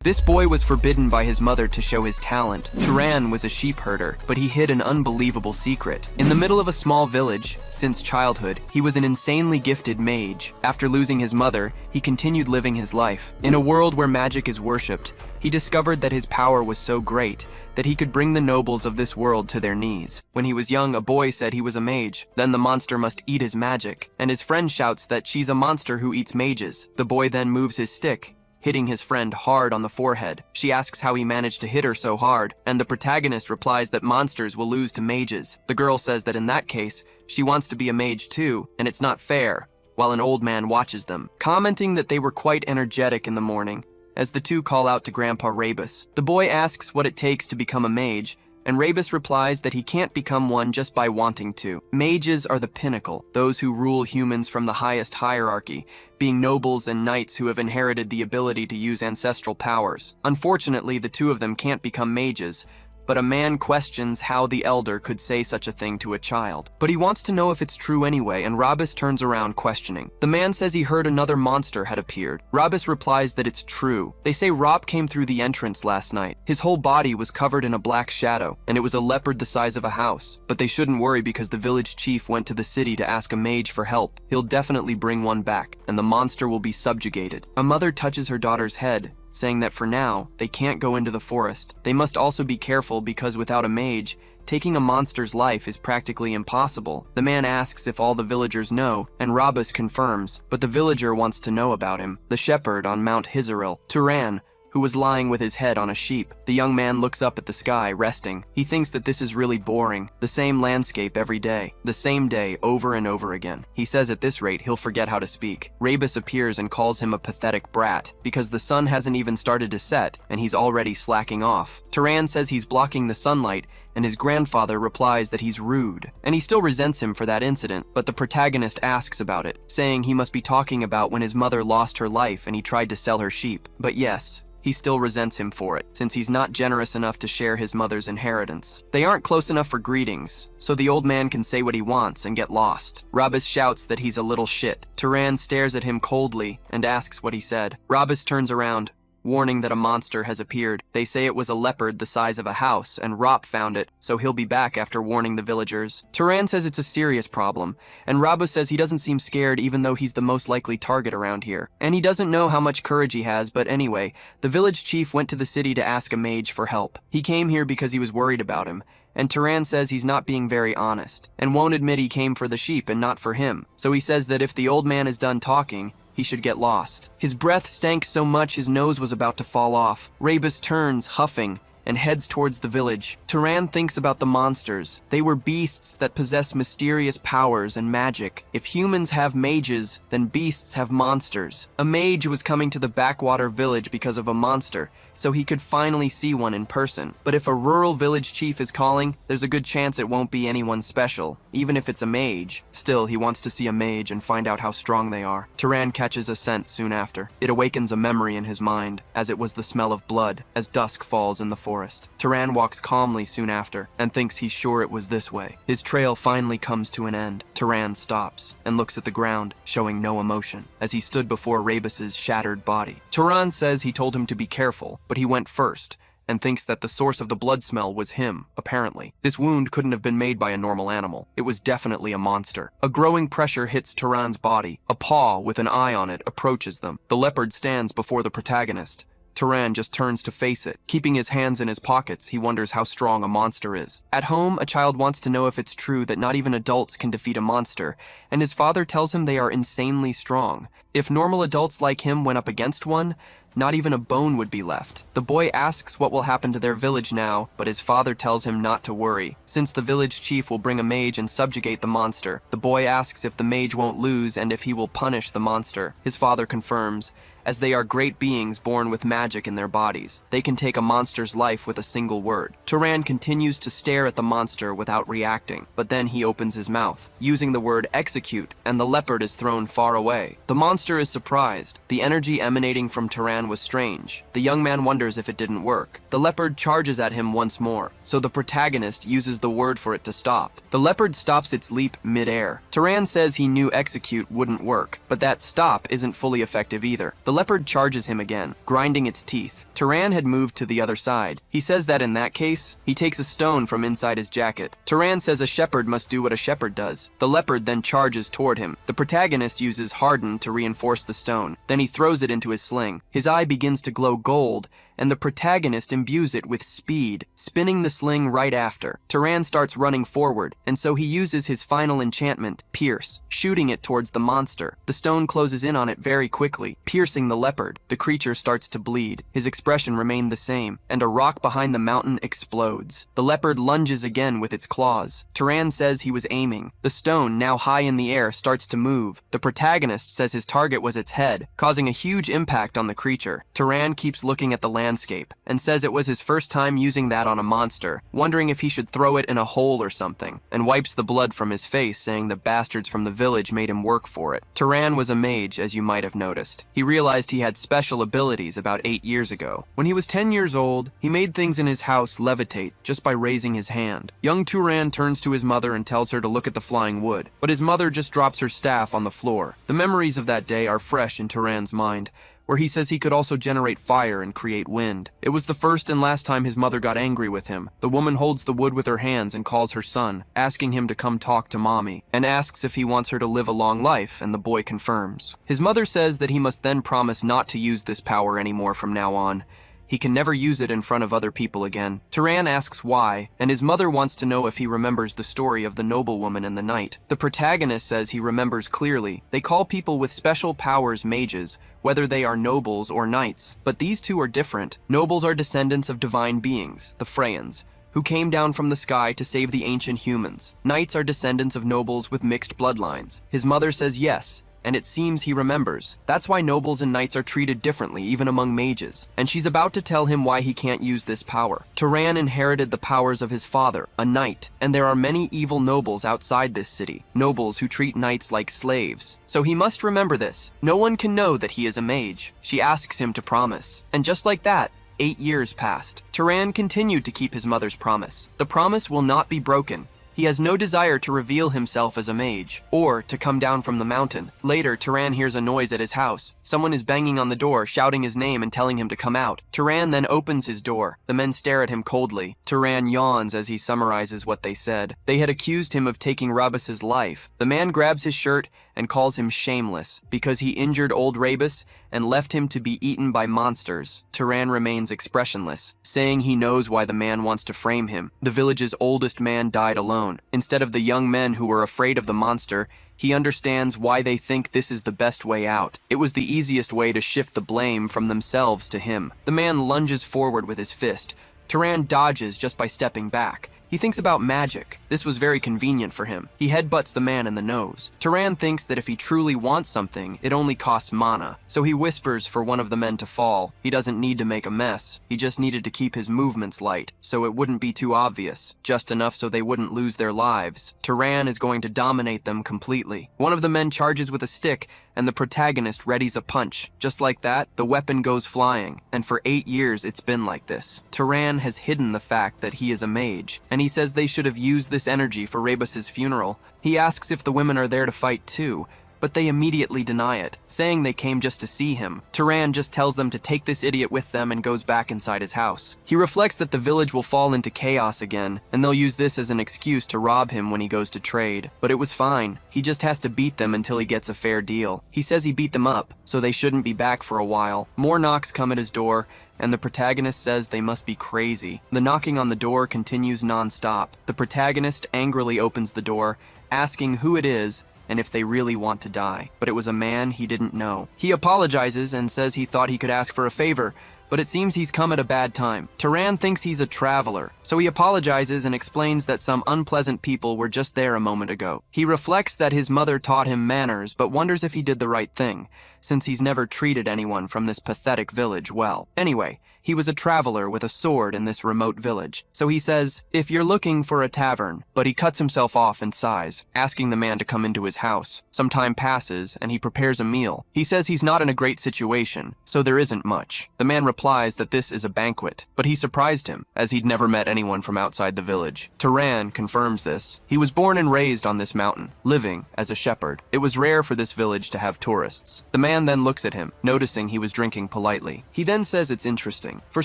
This boy was forbidden by his mother to show his talent. Turan was a sheep herder, but he hid an unbelievable secret. In the middle of a small village, since childhood, he was an insanely gifted mage. After losing his mother, he continued living his life. In a world where magic is worshipped, he discovered that his power was so great that he could bring the nobles of this world to their knees. When he was young, a boy said he was a mage. Then the monster must eat his magic, and his friend shouts that she's a monster who eats mages. The boy then moves his stick, hitting his friend hard on the forehead. She asks how he managed to hit her so hard, and the protagonist replies that monsters will lose to mages. The girl says that in that case, she wants to be a mage too, and it's not fair, while an old man watches them, commenting that they were quite energetic in the morning, as the two call out to Grandpa Rebus. The boy asks what it takes to become a mage, and Rebus replies that he can't become one just by wanting to. Mages are the pinnacle, those who rule humans from the highest hierarchy, being nobles and knights who have inherited the ability to use ancestral powers. Unfortunately, the two of them can't become mages, but a man questions how the elder could say such a thing to a child. But he wants to know if it's true anyway, and Rebus turns around questioning. The man says he heard another monster had appeared. Rebus replies that it's true. They say Rob came through the entrance last night. His whole body was covered in a black shadow, and it was a leopard the size of a house. But they shouldn't worry because the village chief went to the city to ask a mage for help. He'll definitely bring one back, and the monster will be subjugated. A mother touches her daughter's head, saying that for now, they can't go into the forest. They must also be careful because without a mage, taking a monster's life is practically impossible. The man asks if all the villagers know, and Rebus confirms, but the villager wants to know about him, the shepherd on Mount Hizaril, Turan, who was lying with his head on a sheep. The young man looks up at the sky, resting. He thinks that this is really boring. The same landscape every day. The same day over and over again. He says at this rate, he'll forget how to speak. Rebus appears and calls him a pathetic brat, because the sun hasn't even started to set, and he's already slacking off. Turan says he's blocking the sunlight, and his grandfather replies that he's rude. And he still resents him for that incident, but the protagonist asks about it, saying he must be talking about when his mother lost her life and he tried to sell her sheep. But yes, he still resents him for it, since he's not generous enough to share his mother's inheritance. They aren't close enough for greetings, so the old man can say what he wants and get lost. Rebus shouts that he's a little shit. Turan stares at him coldly and asks what he said. Rebus turns around, warning that a monster has appeared. They say it was a leopard the size of a house, and Rop found it, so he'll be back after warning the villagers. Turan says it's a serious problem, and Rebus says he doesn't seem scared even though he's the most likely target around here. And he doesn't know how much courage he has, but anyway, the village chief went to the city to ask a mage for help. He came here because he was worried about him, and Turan says he's not being very honest, and won't admit he came for the sheep and not for him. So he says that if the old man is done talking, he should get lost. His breath stank so much his nose was about to fall off. Rebus turns, huffing, and heads towards the village. Turan thinks about the monsters. They were beasts that possess mysterious powers and magic. If humans have mages, then beasts have monsters. A mage was coming to the backwater village because of a monster, so he could finally see one in person. But if a rural village chief is calling, there's a good chance it won't be anyone special, even if it's a mage. Still, he wants to see a mage and find out how strong they are. Turan catches a scent soon after. It awakens a memory in his mind, as it was the smell of blood, as dusk falls in the forest. Turan walks calmly soon after, and thinks he's sure it was this way. His trail finally comes to an end. Turan stops, and looks at the ground, showing no emotion, as he stood before Rebus's shattered body. Turan says he told him to be careful, but he went first, and thinks that the source of the blood smell was him, apparently. This wound couldn't have been made by a normal animal. It was definitely a monster. A growing pressure hits Turan's body. A paw with an eye on it approaches them. The leopard stands before the protagonist. Turan just turns to face it. Keeping his hands in his pockets, he wonders how strong a monster is. At home, a child wants to know if it's true that not even adults can defeat a monster, and his father tells him they are insanely strong. If normal adults like him went up against one, not even a bone would be left. The boy asks what will happen to their village now, but his father tells him not to worry, since the village chief will bring a mage and subjugate the monster. The boy asks if the mage won't lose and if he will punish the monster. His father confirms, as they are great beings born with magic in their bodies. They can take a monster's life with a single word. Turan continues to stare at the monster without reacting, but then he opens his mouth, using the word execute, and the leopard is thrown far away. The monster is surprised. The energy emanating from Turan was strange. The young man wonders if it didn't work. The leopard charges at him once more, so the protagonist uses the word for it to stop. The leopard stops its leap mid-air. Turan says he knew execute wouldn't work, but that stop isn't fully effective either. The The leopard charges him again, grinding its teeth. Turan had moved to the other side. He says that in that case, he takes a stone from inside his jacket. Turan says a shepherd must do what a shepherd does. The leopard then charges toward him. The protagonist uses harden to reinforce the stone. Then he throws it into his sling. His eye begins to glow gold, and the protagonist imbues it with speed, spinning the sling right after. Turan starts running forward, and so he uses his final enchantment, Pierce, shooting it towards the monster. The stone closes in on it very quickly, piercing the leopard. The creature starts to bleed. His expression remained the same, and a rock behind the mountain explodes. The leopard lunges again with its claws. Turan says he was aiming. The stone, now high in the air, starts to move. The protagonist says his target was its head, causing a huge impact on the creature. Turan keeps looking at the landscape, and says it was his first time using that on a monster, wondering if he should throw it in a hole or something, and wipes the blood from his face, saying the bastards from the village made him work for it. Turan was a mage, as you might have noticed. He realized he had special abilities about 8 years ago. When he was 10 years old, he made things in his house levitate just by raising his hand. Young Turan turns to his mother and tells her to look at the flying wood, but his mother just drops her staff on the floor. The memories of that day are fresh in Turan's mind, where he says he could also generate fire and create wind. It was the first and last time his mother got angry with him. The woman holds the wood with her hands and calls her son, asking him to come talk to mommy, and asks if he wants her to live a long life, and the boy confirms. His mother says that he must then promise not to use this power anymore from now on. He can never use it in front of other people again. Turan asks why, and his mother wants to know if he remembers the story of the noblewoman and the knight. The protagonist says he remembers clearly. They call people with special powers mages, whether they are nobles or knights, but these two are different. Nobles are descendants of divine beings, the Freyans, who came down from the sky to save the ancient humans. Knights are descendants of nobles with mixed bloodlines. His mother says yes, and it seems he remembers. That's why nobles and knights are treated differently, even among mages. And she's about to tell him why he can't use this power. Turan inherited the powers of his father, a knight, and there are many evil nobles outside this city, nobles who treat knights like slaves. So he must remember this. No one can know that he is a mage. She asks him to promise. And just like that, 8 years passed. Turan continued to keep his mother's promise. The promise will not be broken. He has no desire to reveal himself as a mage, or to come down from the mountain. Later, Turan hears a noise at his house. Someone is banging on the door, shouting his name and telling him to come out. Turan then opens his door. The men stare at him coldly. Turan yawns as he summarizes what they said. They had accused him of taking Rabas's life. The man grabs his shirt and calls him shameless because he injured old Rabas and left him to be eaten by monsters. Turan remains expressionless, saying he knows why the man wants to frame him. The village's oldest man died alone. Instead of the young men who were afraid of the monster, he understands why they think this is the best way out. It was the easiest way to shift the blame from themselves to him. The man lunges forward with his fist. Turan dodges just by stepping back. He thinks about magic. This was very convenient for him. He headbutts the man in the nose. Turan thinks that if he truly wants something, it only costs mana. So he whispers for one of the men to fall. He doesn't need to make a mess. He just needed to keep his movements light, so it wouldn't be too obvious. Just enough so they wouldn't lose their lives. Turan is going to dominate them completely. One of the men charges with a stick, and the protagonist readies a punch. Just like that, the weapon goes flying. And for 8 years, it's been like this. Turan has hidden the fact that he is a mage, and he says they should have used this energy for Rebus's funeral. He asks if the women are there to fight too, but they immediately deny it, saying they came just to see him. Turan just tells them to take this idiot with them and goes back inside his house. He reflects that the village will fall into chaos again, and they'll use this as an excuse to rob him when he goes to trade. But it was fine. He just has to beat them until he gets a fair deal. He says he beat them up, so they shouldn't be back for a while. More knocks come at his door, and the protagonist says they must be crazy. The knocking on the door continues non-stop. The protagonist angrily opens the door, asking who it is and if they really want to die. But it was a man he didn't know. He apologizes and says he thought he could ask for a favor, but it seems he's come at a bad time. Turan thinks he's a traveler, so he apologizes and explains that some unpleasant people were just there a moment ago. He reflects that his mother taught him manners, but wonders if he did the right thing, since he's never treated anyone from this pathetic village well. Anyway, he was a traveler with a sword in this remote village, so he says, if you're looking for a tavern, but he cuts himself off and sighs, asking the man to come into his house. Some time passes, and he prepares a meal. He says he's not in a great situation, so there isn't much. The man replies replies that this is a banquet, but he surprised him, as he'd never met anyone from outside the village. Turan confirms this. He was born and raised on this mountain, living as a shepherd. It was rare for this village to have tourists. The man then looks at him, noticing he was drinking politely. He then says it's interesting. For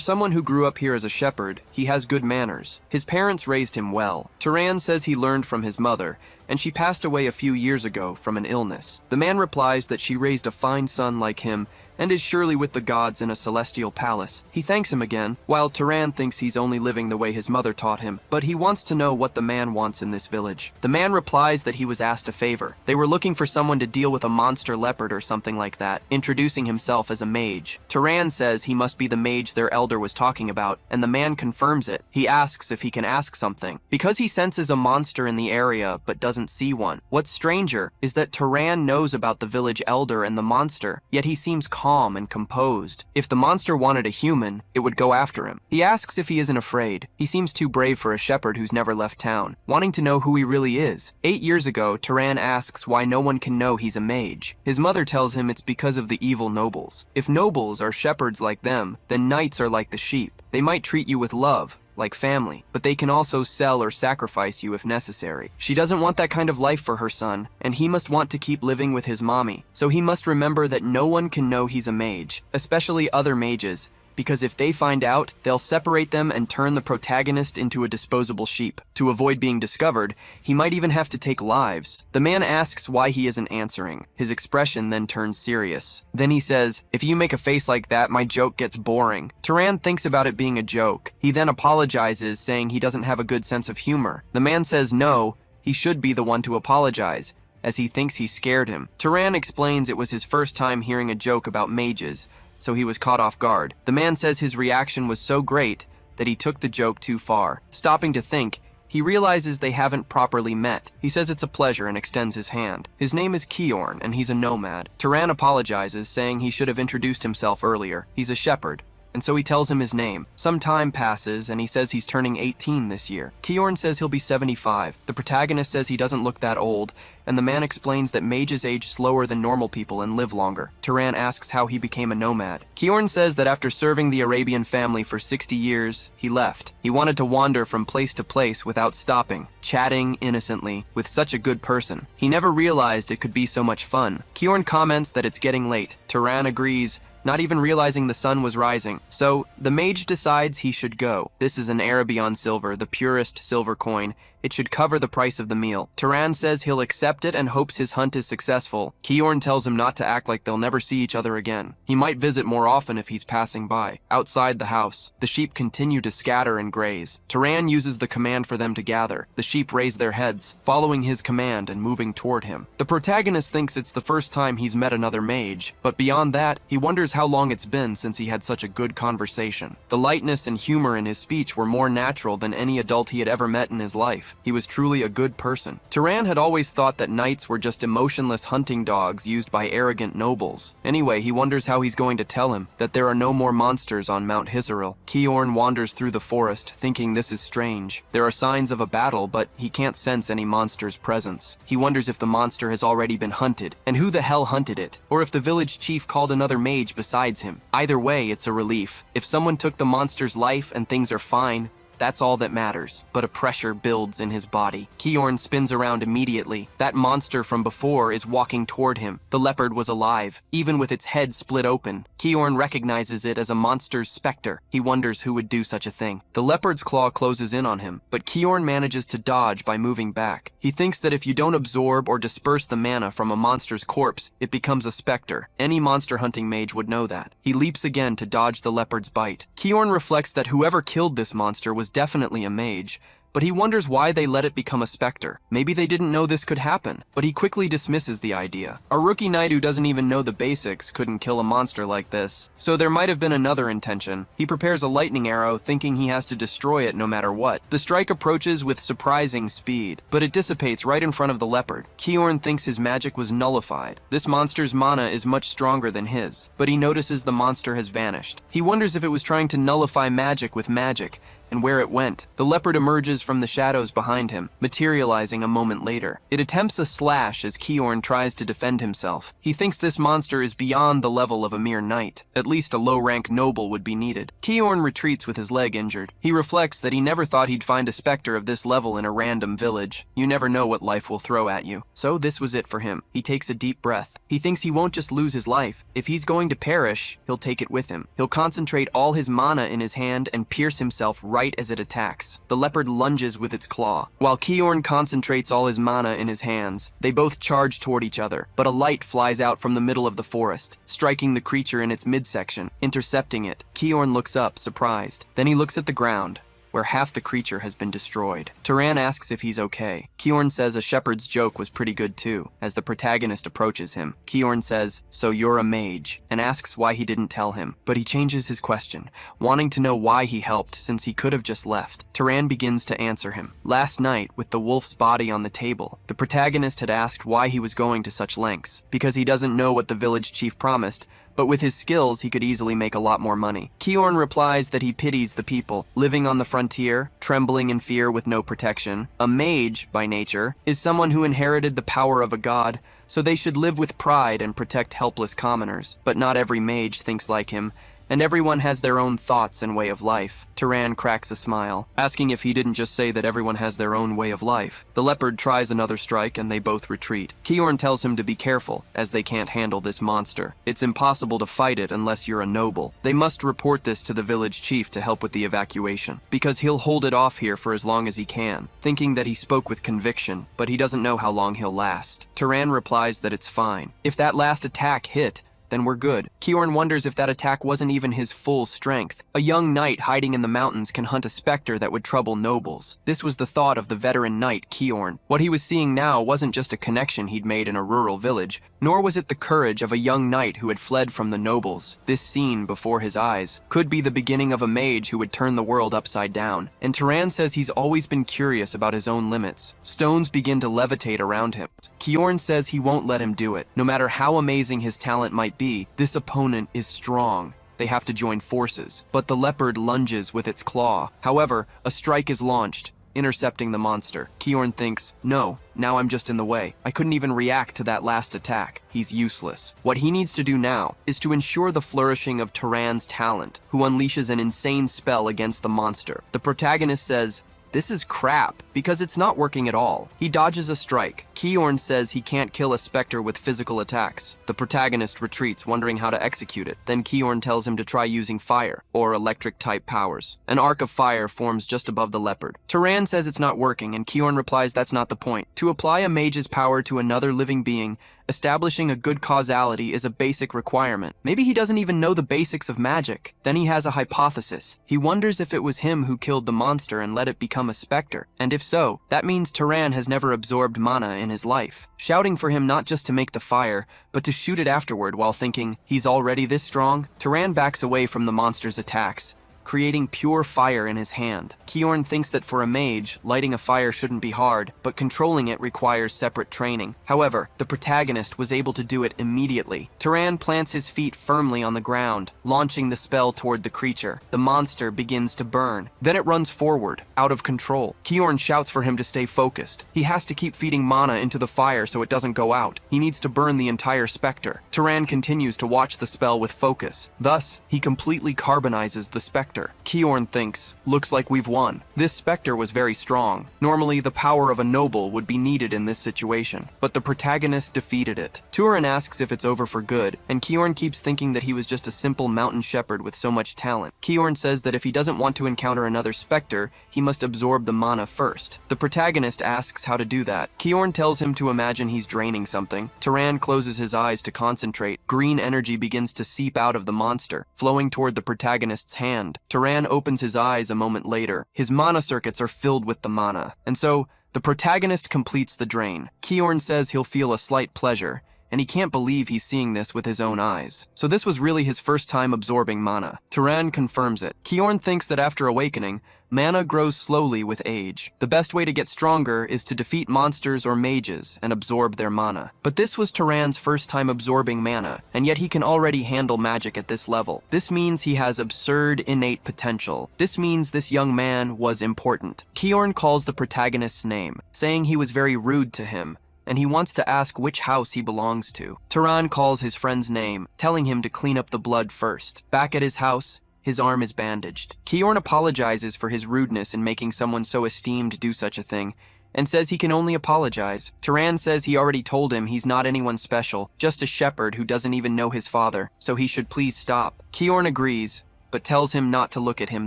someone who grew up here as a shepherd, he has good manners. His parents raised him well. Turan says he learned from his mother, and she passed away a few years ago from an illness. The man replies that she raised a fine son like him and is surely with the gods in a celestial palace. He thanks him again, while Turan thinks he's only living the way his mother taught him, but he wants to know what the man wants in this village. The man replies that he was asked a favor. They were looking for someone to deal with a monster leopard or something like that, introducing himself as a mage. Turan says he must be the mage their elder was talking about, and the man confirms it. He asks if he can ask something, because he senses a monster in the area but doesn't see one. What's stranger is that Turan knows about the village elder and the monster, yet he seems calm and composed. If the monster wanted a human, it would go after him. He asks if he isn't afraid. He seems too brave for a shepherd who's never left town, wanting to know who he really is. 8 years ago, Turan asks why no one can know he's a mage. His mother tells him it's because of the evil nobles. If nobles are shepherds like them, then knights are like the sheep. They might treat you with love, like family, but they can also sell or sacrifice you if necessary. She doesn't want that kind of life for her son, and he must want to keep living with his mommy. So he must remember that no one can know he's a mage, especially other mages, because if they find out, they'll separate them and turn the protagonist into a disposable sheep. To avoid being discovered, he might even have to take lives. The man asks why he isn't answering. His expression then turns serious. Then he says, "If you make a face like that, my joke gets boring." Turan thinks about it being a joke. He then apologizes, saying he doesn't have a good sense of humor. The man says no, he should be the one to apologize, as he thinks he scared him. Turan explains it was his first time hearing a joke about mages, so he was caught off guard. The man says his reaction was so great that he took the joke too far. Stopping to think, he realizes they haven't properly met. He says it's a pleasure and extends his hand. His name is Kiorn, and he's a nomad. Turan apologizes, saying he should have introduced himself earlier. He's a shepherd, and so he tells him his name. Some time passes, and he says he's turning 18 this year. Kiorn says he'll be 75. The protagonist says he doesn't look that old, and the man explains that mages age slower than normal people and live longer. Turan asks how he became a nomad. Kiorn says that after serving the Arabian family for 60 years, he left. He wanted to wander from place to place without stopping, chatting innocently with such a good person. He never realized it could be so much fun. Kiorn comments that it's getting late. Turan agrees, not even realizing the sun was rising. So, the mage decides he should go. This is an Arabian silver, the purest silver coin. It should cover the price of the meal. Turan says he'll accept it and hopes his hunt is successful. Kiorn tells him not to act like they'll never see each other again. He might visit more often if he's passing by. Outside the house, the sheep continue to scatter and graze. Turan uses the command for them to gather. The sheep raise their heads, following his command and moving toward him. The protagonist thinks it's the first time he's met another mage, but beyond that, he wonders how long it's been since he had such a good conversation. The lightness and humor in his speech were more natural than any adult he had ever met in his life. He was truly a good person. Turan had always thought that knights were just emotionless hunting dogs used by arrogant nobles. Anyway, he wonders how he's going to tell him that there are no more monsters on Mount Hisaril. Kiorn wanders through the forest, thinking this is strange. There are signs of a battle, but he can't sense any monster's presence. He wonders if the monster has already been hunted, and who the hell hunted it, or if the village chief called another mage besides him. Either way, it's a relief. If someone took the monster's life and things are fine, that's all that matters. But a pressure builds in his body. Kiorn spins around immediately. That monster from before is walking toward him. The leopard was alive, even with its head split open. Kiorn recognizes it as a monster's specter. He wonders who would do such a thing. The leopard's claw closes in on him, but Kiorn manages to dodge by moving back. He thinks that if you don't absorb or disperse the mana from a monster's corpse, it becomes a specter. Any monster hunting mage would know that. He leaps again to dodge the leopard's bite. Kiorn reflects that whoever killed this monster was definitely a mage, but he wonders why they let it become a specter. Maybe they didn't know this could happen, but he quickly dismisses the idea. A rookie knight who doesn't even know the basics couldn't kill a monster like this, so there might have been another intention. He prepares a lightning arrow, thinking he has to destroy it no matter what. The strike approaches with surprising speed, but it dissipates right in front of the leopard. Kiorn thinks his magic was nullified. This monster's mana is much stronger than his, but he notices the monster has vanished. He wonders if it was trying to nullify magic with magic, and where it went. The leopard emerges from the shadows behind him, materializing a moment later. It attempts a slash as Kiorn tries to defend himself. He thinks this monster is beyond the level of a mere knight. At least a low-rank noble would be needed. Kiorn retreats with his leg injured. He reflects that he never thought he'd find a specter of this level in a random village. You never know what life will throw at you. So this was it for him. He takes a deep breath. He thinks he won't just lose his life. If he's going to perish, he'll take it with him. He'll concentrate all his mana in his hand and pierce himself right as it attacks. The leopard lunges with its claw. While Kiorn concentrates all his mana in his hands, they both charge toward each other, but a light flies out from the middle of the forest, striking the creature in its midsection, intercepting it. Kiorn looks up, surprised. Then he looks at the ground, where half the creature has been destroyed. Turan asks if he's okay. Kiorn says a shepherd's joke was pretty good too. As the protagonist approaches him, Kiorn says, "So you're a mage," and asks why he didn't tell him. But he changes his question, wanting to know why he helped since he could have just left. Turan begins to answer him. Last night, with the wolf's body on the table, the protagonist had asked why he was going to such lengths, because he doesn't know what the village chief promised, but with his skills, he could easily make a lot more money. Kiorn replies that he pities the people, living on the frontier, trembling in fear with no protection. A mage, by nature, is someone who inherited the power of a god, so they should live with pride and protect helpless commoners. But not every mage thinks like him, and everyone has their own thoughts and way of life. Turan cracks a smile, asking if he didn't just say that everyone has their own way of life. The leopard tries another strike and they both retreat. Kiorn tells him to be careful, as they can't handle this monster. It's impossible to fight it unless you're a noble. They must report this to the village chief to help with the evacuation, because he'll hold it off here for as long as he can, thinking that he spoke with conviction, but he doesn't know how long he'll last. Turan replies that it's fine. If that last attack hit, then we're good. Kiorn wonders if that attack wasn't even his full strength. A young knight hiding in the mountains can hunt a specter that would trouble nobles. This was the thought of the veteran knight, Kiorn. What he was seeing now wasn't just a connection he'd made in a rural village, nor was it the courage of a young knight who had fled from the nobles. This scene before his eyes could be the beginning of a mage who would turn the world upside down. And Turan says he's always been curious about his own limits. Stones begin to levitate around him. Kiorn says he won't let him do it. No matter how amazing his talent might be, this opponent is strong. They have to join forces. But the leopard lunges with its claw. However, a strike is launched, intercepting the monster. Kiorn thinks, no, now I'm just in the way. I couldn't even react to that last attack. He's useless. What he needs to do now is to ensure the flourishing of Turan's talent, who unleashes an insane spell against the monster. The protagonist says, "This is crap, because it's not working at all." He dodges a strike. Kiorn says he can't kill a specter with physical attacks. The protagonist retreats, wondering how to execute it. Then Kiorn tells him to try using fire, or electric-type powers. An arc of fire forms just above the leopard. Turan says it's not working, and Kiorn replies that's not the point. To apply a mage's power to another living being, establishing a good causality is a basic requirement. Maybe he doesn't even know the basics of magic. Then he has a hypothesis. He wonders if it was him who killed the monster and let it become a specter. And if so, that means Turan has never absorbed mana in his life. Shouting for him not just to make the fire, but to shoot it afterward while thinking, he's already this strong? Turan backs away from the monster's attacks, creating pure fire in his hand. Kiorn thinks that for a mage, lighting a fire shouldn't be hard, but controlling it requires separate training. However, the protagonist was able to do it immediately. Turan plants his feet firmly on the ground, launching the spell toward the creature. The monster begins to burn. Then it runs forward, out of control. Kiorn shouts for him to stay focused. He has to keep feeding mana into the fire so it doesn't go out. He needs to burn the entire specter. Turan continues to watch the spell with focus. Thus, he completely carbonizes the specter. Kiorn thinks, looks like we've won. This specter was very strong. Normally, the power of a noble would be needed in this situation, but the protagonist defeated it. Turan asks if it's over for good, and Kiorn keeps thinking that he was just a simple mountain shepherd with so much talent. Kiorn says that if he doesn't want to encounter another specter, he must absorb the mana first. The protagonist asks how to do that. Kiorn tells him to imagine he's draining something. Turan closes his eyes to concentrate. Green energy begins to seep out of the monster, flowing toward the protagonist's hand. Turan opens his eyes a moment later. His mana circuits are filled with the mana, and so the protagonist completes the drain. Kiorn says he'll feel a slight pleasure, and he can't believe he's seeing this with his own eyes. So this was really his first time absorbing mana. Turan confirms it. Kiorn thinks that after awakening, Mana grows slowly with age. The best way to get stronger is to defeat monsters or mages and absorb their mana. But this was Turan's first time absorbing mana, and yet he can already handle magic at this level. This means he has absurd innate potential. This means this young man was important. Kiorn calls the protagonist's name, saying he was very rude to him, and he wants to ask which house he belongs to. Turan calls his friend's name, telling him to clean up the blood first. Back at his house, his arm is bandaged. Kiorn apologizes for his rudeness in making someone so esteemed do such a thing, and says he can only apologize. Turan says he already told him he's not anyone special, just a shepherd who doesn't even know his father, so he should please stop. Kiorn agrees, but tells him not to look at him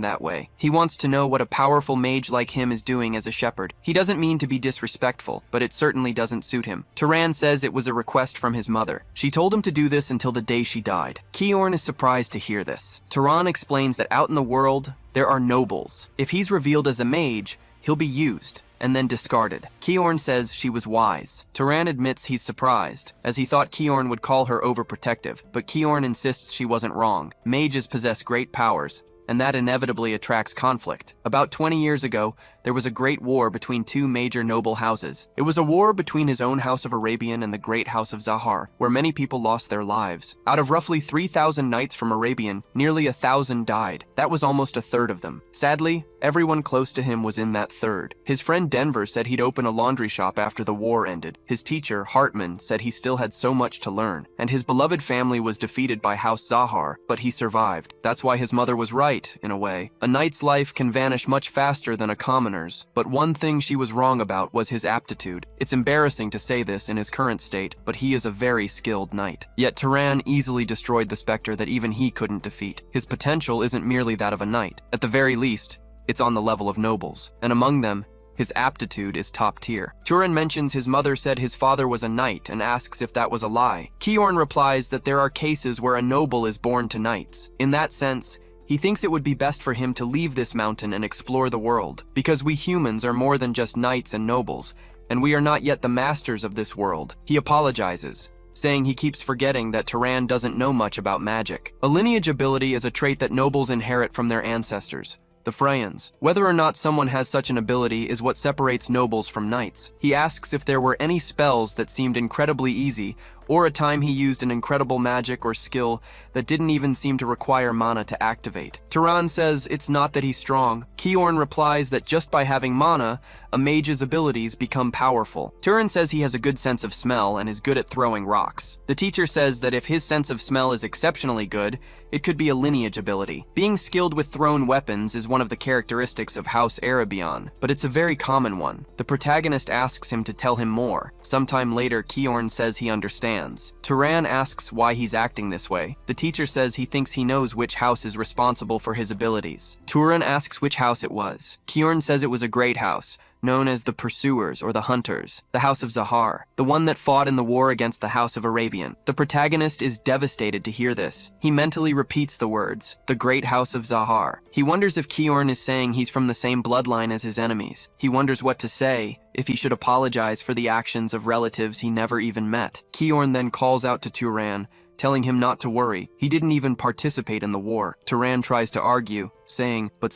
that way. He wants to know what a powerful mage like him is doing as a shepherd. He doesn't mean to be disrespectful, but it certainly doesn't suit him. Turan says it was a request from his mother. She told him to do this until the day she died. Kiorn is surprised to hear this. Turan explains that out in the world, there are nobles. If he's revealed as a mage, he'll be used and then discarded. Kiorn says she was wise. Turan admits he's surprised, as he thought Kiorn would call her overprotective, but Kiorn insists she wasn't wrong. Mages possess great powers, and that inevitably attracts conflict. About 20 years ago, there was a great war between two major noble houses. It was a war between his own House of Arabian and the great House of Zahar, where many people lost their lives. Out of roughly 3,000 knights from Arabian, nearly 1,000 died. That was almost a third of them. Sadly, everyone close to him was in that third. His friend Denver said he'd open a laundry shop after the war ended. His teacher, Hartman, said he still had so much to learn. And his beloved family was defeated by House Zahar, but he survived. That's why his mother was right, in a way. A knight's life can vanish much faster than a commoner's, but one thing she was wrong about was his aptitude. It's embarrassing to say this in his current state, but he is a very skilled knight. Yet Turan easily destroyed the specter that even he couldn't defeat. His potential isn't merely that of a knight. At the very least, it's on the level of nobles, and among them, his aptitude is top tier. Turan mentions his mother said his father was a knight and asks if that was a lie. Kiorn replies that there are cases where a noble is born to knights. In that sense, he thinks it would be best for him to leave this mountain and explore the world, because we humans are more than just knights and nobles, and we are not yet the masters of this world. He apologizes, saying he keeps forgetting that Turan doesn't know much about magic. A lineage ability is a trait that nobles inherit from their ancestors, the Freyans. Whether or not someone has such an ability is what separates nobles from knights. He asks if there were any spells that seemed incredibly easy, or a time he used an incredible magic or skill that didn't even seem to require mana to activate. Turan says it's not that he's strong. Kiorn replies that just by having mana, a mage's abilities become powerful. Turan says he has a good sense of smell and is good at throwing rocks. The teacher says that if his sense of smell is exceptionally good, it could be a lineage ability. Being skilled with thrown weapons is one of the characteristics of House Arabian, but it's a very common one. The protagonist asks him to tell him more. Sometime later, Kiorn says he understands. Turan asks why he's acting this way. The teacher says he thinks he knows which house is responsible for his abilities. Turan asks which house it was. Kiorn says it was a great house, known as the Pursuers or the Hunters, the House of Zahar, the one that fought in the war against the House of Arabian. The protagonist is devastated to hear this. He mentally repeats the words, the Great House of Zahar. He wonders if Kiorn is saying he's from the same bloodline as his enemies. He wonders what to say, if he should apologize for the actions of relatives he never even met. Kiorn then calls out to Turan, telling him not to worry. He didn't even participate in the war. Turan tries to argue, saying, but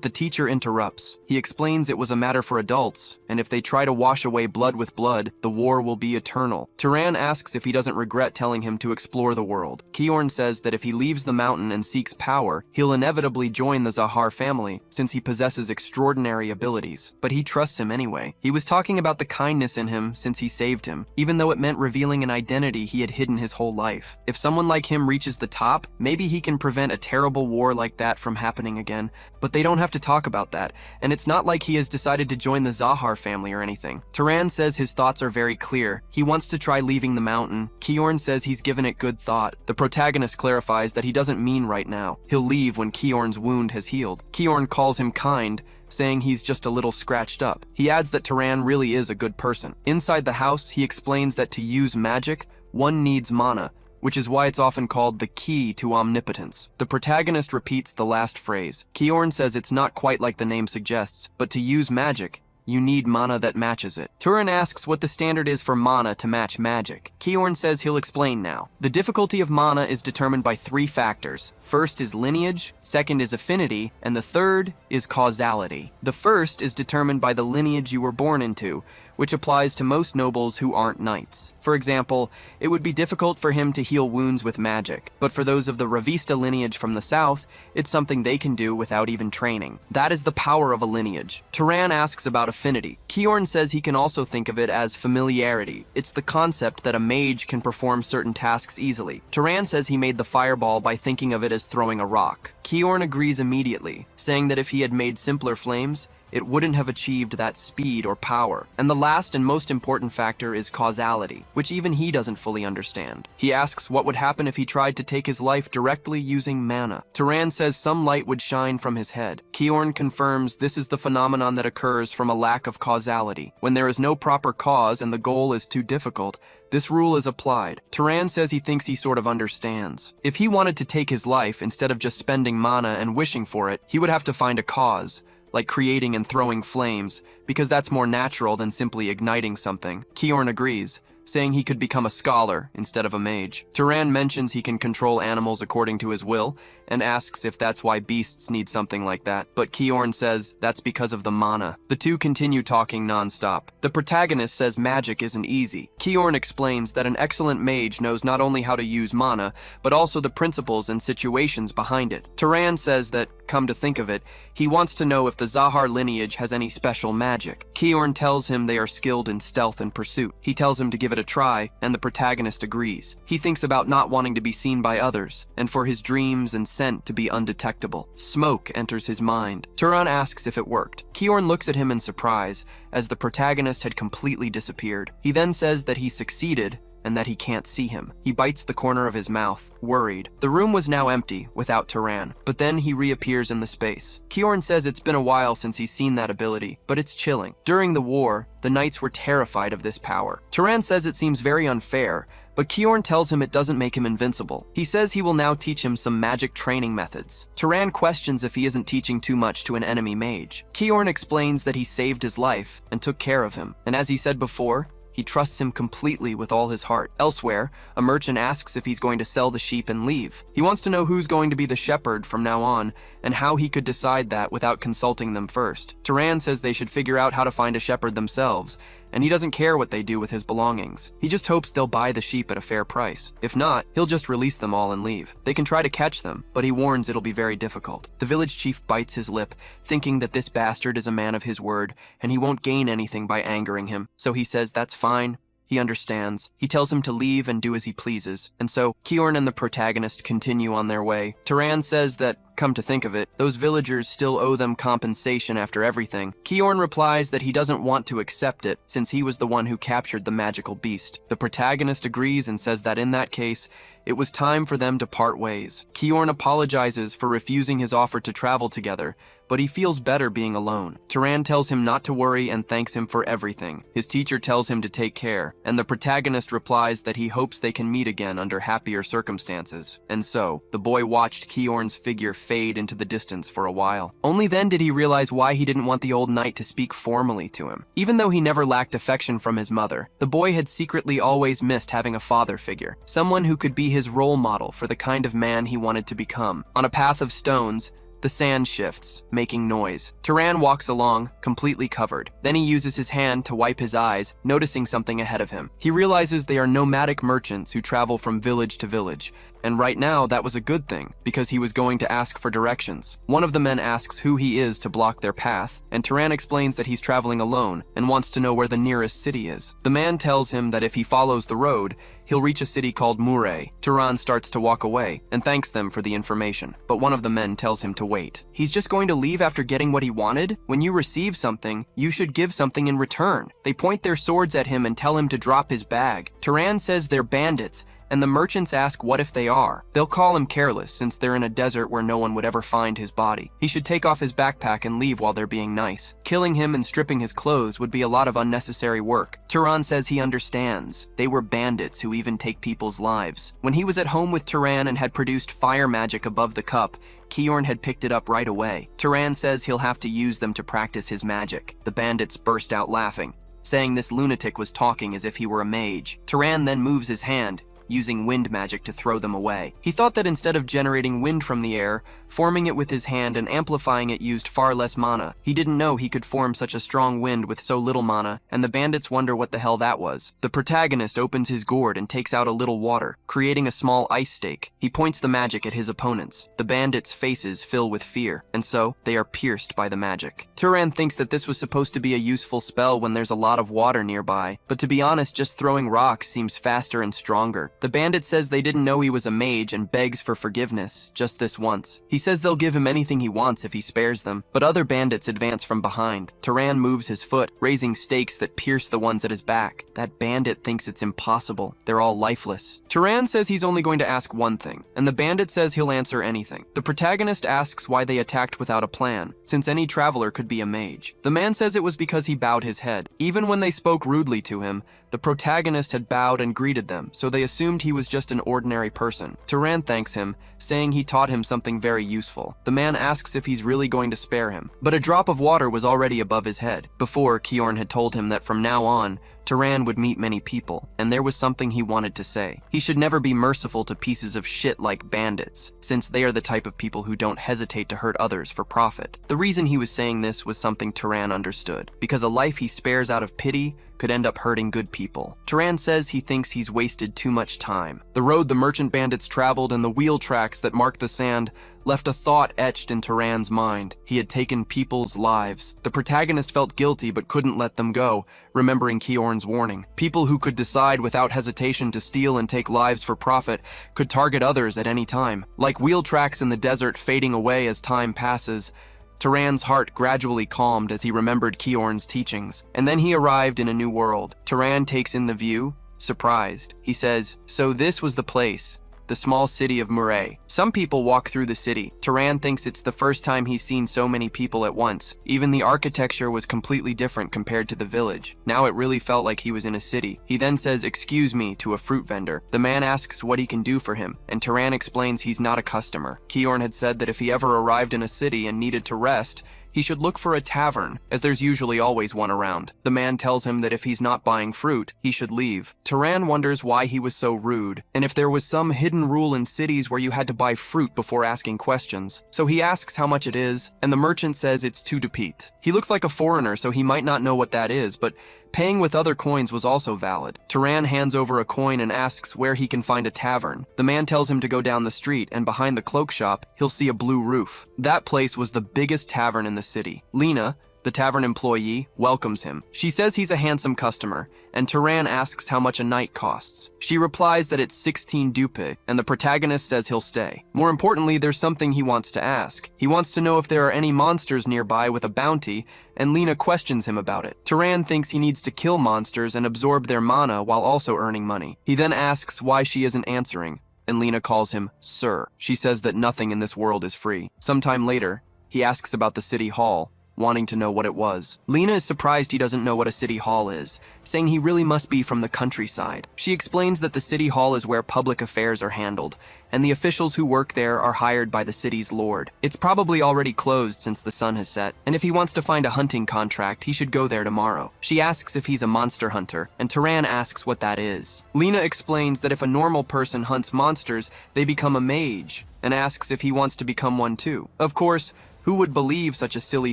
the teacher interrupts. He explains it was a matter for adults, and if they try to wash away blood with blood, the war will be eternal. Turan asks if he doesn't regret telling him to explore the world. Kiorn says that if he leaves the mountain and seeks power, he'll inevitably join the Zahar family, since he possesses extraordinary abilities. But he trusts him anyway. He was talking about the kindness in him since he saved him, even though it meant revealing an identity he had hidden his whole life. If someone like him reaches the top, maybe he can prevent a terrible war like that from happening again, but they don't have to talk about that, and it's not like he has decided to join the Zahar family or anything. Turan says his thoughts are very clear. He wants to try leaving the mountain. Kiorn says he's given it good thought. The protagonist clarifies that he doesn't mean right now. He'll leave when Kiorn's wound has healed. Kiorn calls him kind, saying he's just a little scratched up. He adds that Turan really is a good person. Inside the house, he explains that to use magic, one needs mana, which is why it's often called the key to omnipotence. The protagonist repeats the last phrase. Kiorn says it's not quite like the name suggests, but to use magic, you need mana that matches it. Turan asks what the standard is for mana to match magic. Kiorn says he'll explain now. The difficulty of mana is determined by 3 factors. First is lineage, second is affinity, and the third is causality. The first is determined by the lineage you were born into, which applies to most nobles who aren't knights. For example, it would be difficult for him to heal wounds with magic, but for those of the Ravista lineage from the south, it's something they can do without even training. That is the power of a lineage. Turan asks about affinity. Kiorn says he can also think of it as familiarity. It's the concept that a mage can perform certain tasks easily. Turan says he made the fireball by thinking of it as throwing a rock. Kiorn agrees immediately, saying that if he had made simpler flames, it wouldn't have achieved that speed or power. And the last and most important factor is causality, which even he doesn't fully understand. He asks what would happen if he tried to take his life directly using mana. Turan says some light would shine from his head. Kiorn confirms this is the phenomenon that occurs from a lack of causality. When there is no proper cause and the goal is too difficult, this rule is applied. Turan says he thinks he sort of understands. If he wanted to take his life instead of just spending mana and wishing for it, he would have to find a cause, like creating and throwing flames, because that's more natural than simply igniting something. Kiorn agrees, saying he could become a scholar instead of a mage. Turan mentions he can control animals according to his will, and asks if that's why beasts need something like that, but Kiorn says that's because of the mana. The two continue talking non-stop. The protagonist says magic isn't easy. Kiorn explains that an excellent mage knows not only how to use mana, but also the principles and situations behind it. Turan says that, come to think of it, he wants to know if the Zahar lineage has any special magic. Kiorn tells him they are skilled in stealth and pursuit. He tells him to give it a try, and the protagonist agrees. He thinks about not wanting to be seen by others, and for his dreams and scent to be undetectable. Smoke enters his mind. Turan asks if it worked. Kiorn looks at him in surprise, as the protagonist had completely disappeared. He then says that he succeeded, and that he can't see him. He bites the corner of his mouth, worried. The room was now empty, without Turan, but then he reappears in the space. Kiorn says it's been a while since he's seen that ability, but it's chilling. During the war, the knights were terrified of this power. Turan says it seems very unfair, but Kiorn tells him it doesn't make him invincible. He says he will now teach him some magic training methods. Turan questions if he isn't teaching too much to an enemy mage. Kiorn explains that he saved his life and took care of him, and as he said before, he trusts him completely with all his heart. Elsewhere, a merchant asks if he's going to sell the sheep and leave. He wants to know who's going to be the shepherd from now on, and how he could decide that without consulting them first. Turan says they should figure out how to find a shepherd themselves, and he doesn't care what they do with his belongings. He just hopes they'll buy the sheep at a fair price. If not, he'll just release them all and leave. They can try to catch them, but he warns it'll be very difficult. The village chief bites his lip, thinking that this bastard is a man of his word, and he won't gain anything by angering him. So he says that's fine. He understands. He tells him to leave and do as he pleases. And so, Kiorn and the protagonist continue on their way. Turan says that, come to think of it, those villagers still owe them compensation after everything. Kiorn replies that he doesn't want to accept it, since he was the one who captured the magical beast. The protagonist agrees and says that in that case, it was time for them to part ways. Kiorn apologizes for refusing his offer to travel together, but he feels better being alone. Turan tells him not to worry and thanks him for everything. His teacher tells him to take care, and the protagonist replies that he hopes they can meet again under happier circumstances. And so, the boy watched Kiorn's figure fade into the distance for a while. Only then did he realize why he didn't want the old knight to speak formally to him. Even though he never lacked affection from his mother, the boy had secretly always missed having a father figure, someone who could be his role model for the kind of man he wanted to become. On a path of stones, the sand shifts, making noise. Turan walks along, completely covered. Then he uses his hand to wipe his eyes, noticing something ahead of him. He realizes they are nomadic merchants who travel from village to village. And right now, that was a good thing, because he was going to ask for directions. One of the men asks who he is to block their path, and Turan explains that he's traveling alone and wants to know where the nearest city is. The man tells him that if he follows the road, he'll reach a city called Murray. Turan starts to walk away and thanks them for the information, but one of the men tells him to wait. He's just going to leave after getting what he wanted? When you receive something, you should give something in return. They point their swords at him and tell him to drop his bag. Turan says they're bandits, and the merchants ask what if they are. They'll call him careless since they're in a desert where no one would ever find his body. He should take off his backpack and leave while they're being nice. Killing him and stripping his clothes would be a lot of unnecessary work. Turan says he understands. They were bandits who even take people's lives. When he was at home with Turan and had produced fire magic above the cup, Kiorn had picked it up right away. Turan says he'll have to use them to practice his magic. The bandits burst out laughing, saying this lunatic was talking as if he were a mage. Turan then moves his hand, using wind magic to throw them away. He thought that instead of generating wind from the air, forming it with his hand and amplifying it used far less mana. He didn't know he could form such a strong wind with so little mana, and the bandits wonder what the hell that was. The protagonist opens his gourd and takes out a little water, creating a small ice stake. He points the magic at his opponents. The bandits' faces fill with fear, and so they are pierced by the magic. Turan thinks that this was supposed to be a useful spell when there's a lot of water nearby, but to be honest, just throwing rocks seems faster and stronger. The bandit says they didn't know he was a mage and begs for forgiveness, just this once. He says they'll give him anything he wants if he spares them, but other bandits advance from behind. Turan moves his foot, raising stakes that pierce the ones at his back. That bandit thinks it's impossible. They're all lifeless. Turan says he's only going to ask one thing, and the bandit says he'll answer anything. The protagonist asks why they attacked without a plan, since any traveler could be a mage. The man says it was because he bowed his head. Even when they spoke rudely to him, the protagonist had bowed and greeted them, so they assumed he was just an ordinary person. Turan thanks him, saying he taught him something very useful. The man asks if he's really going to spare him, but a drop of water was already above his head. Before, Kiorn had told him that from now on, Turan would meet many people, and there was something he wanted to say. He should never be merciful to pieces of shit like bandits, since they are the type of people who don't hesitate to hurt others for profit. The reason he was saying this was something Turan understood, because a life he spares out of pity could end up hurting good people. Turan says he thinks he's wasted too much time. The road the merchant bandits traveled and the wheel tracks that marked the sand left a thought etched in Turan's mind. He had taken people's lives. The protagonist felt guilty but couldn't let them go, remembering Kiorn's warning. People who could decide without hesitation to steal and take lives for profit could target others at any time. Like wheel tracks in the desert fading away as time passes, Turan's heart gradually calmed as he remembered Kiorn's teachings. And then he arrived in a new world. Turan takes in the view, surprised. He says, "So this was the place. The small city of Murray. Some people walk through the city. Turan thinks it's the first time he's seen so many people at once. Even the architecture was completely different compared to the village. Now it really felt like he was in a city. He then says, 'Excuse me,' to a fruit vendor. The man asks what he can do for him, and Turan explains he's not a customer. Kiorn had said that if he ever arrived in a city and needed to rest, he should look for a tavern, as there's usually always one around. The man tells him that if he's not buying fruit, he should leave. Turan wonders why he was so rude, and if there was some hidden rule in cities where you had to buy fruit before asking questions. So he asks how much it is, and the merchant says it's 2 dupit. He looks like a foreigner, so he might not know what that is, but paying with other coins was also valid. Turan hands over a coin and asks where he can find a tavern. The man tells him to go down the street, and behind the cloak shop, he'll see a blue roof. That place was the biggest tavern in the city. Lena, the tavern employee, welcomes him. She says he's a handsome customer, and Turan asks how much a night costs. She replies that it's 16 dupe, and the protagonist says he'll stay. More importantly, there's something he wants to ask. He wants to know if there are any monsters nearby with a bounty, and Lena questions him about it. Turan thinks he needs to kill monsters and absorb their mana while also earning money. He then asks why she isn't answering, and Lena calls him Sir. She says that nothing in this world is free. Sometime later, he asks about the city hall, wanting to know what it was. Lena is surprised he doesn't know what a city hall is, saying he really must be from the countryside. She explains that the city hall is where public affairs are handled, and the officials who work there are hired by the city's lord. It's probably already closed since the sun has set, and if he wants to find a hunting contract, he should go there tomorrow. She asks if he's a monster hunter, and Turan asks what that is. Lena explains that if a normal person hunts monsters, they become a mage, and asks if he wants to become one too. Of course, who would believe such a silly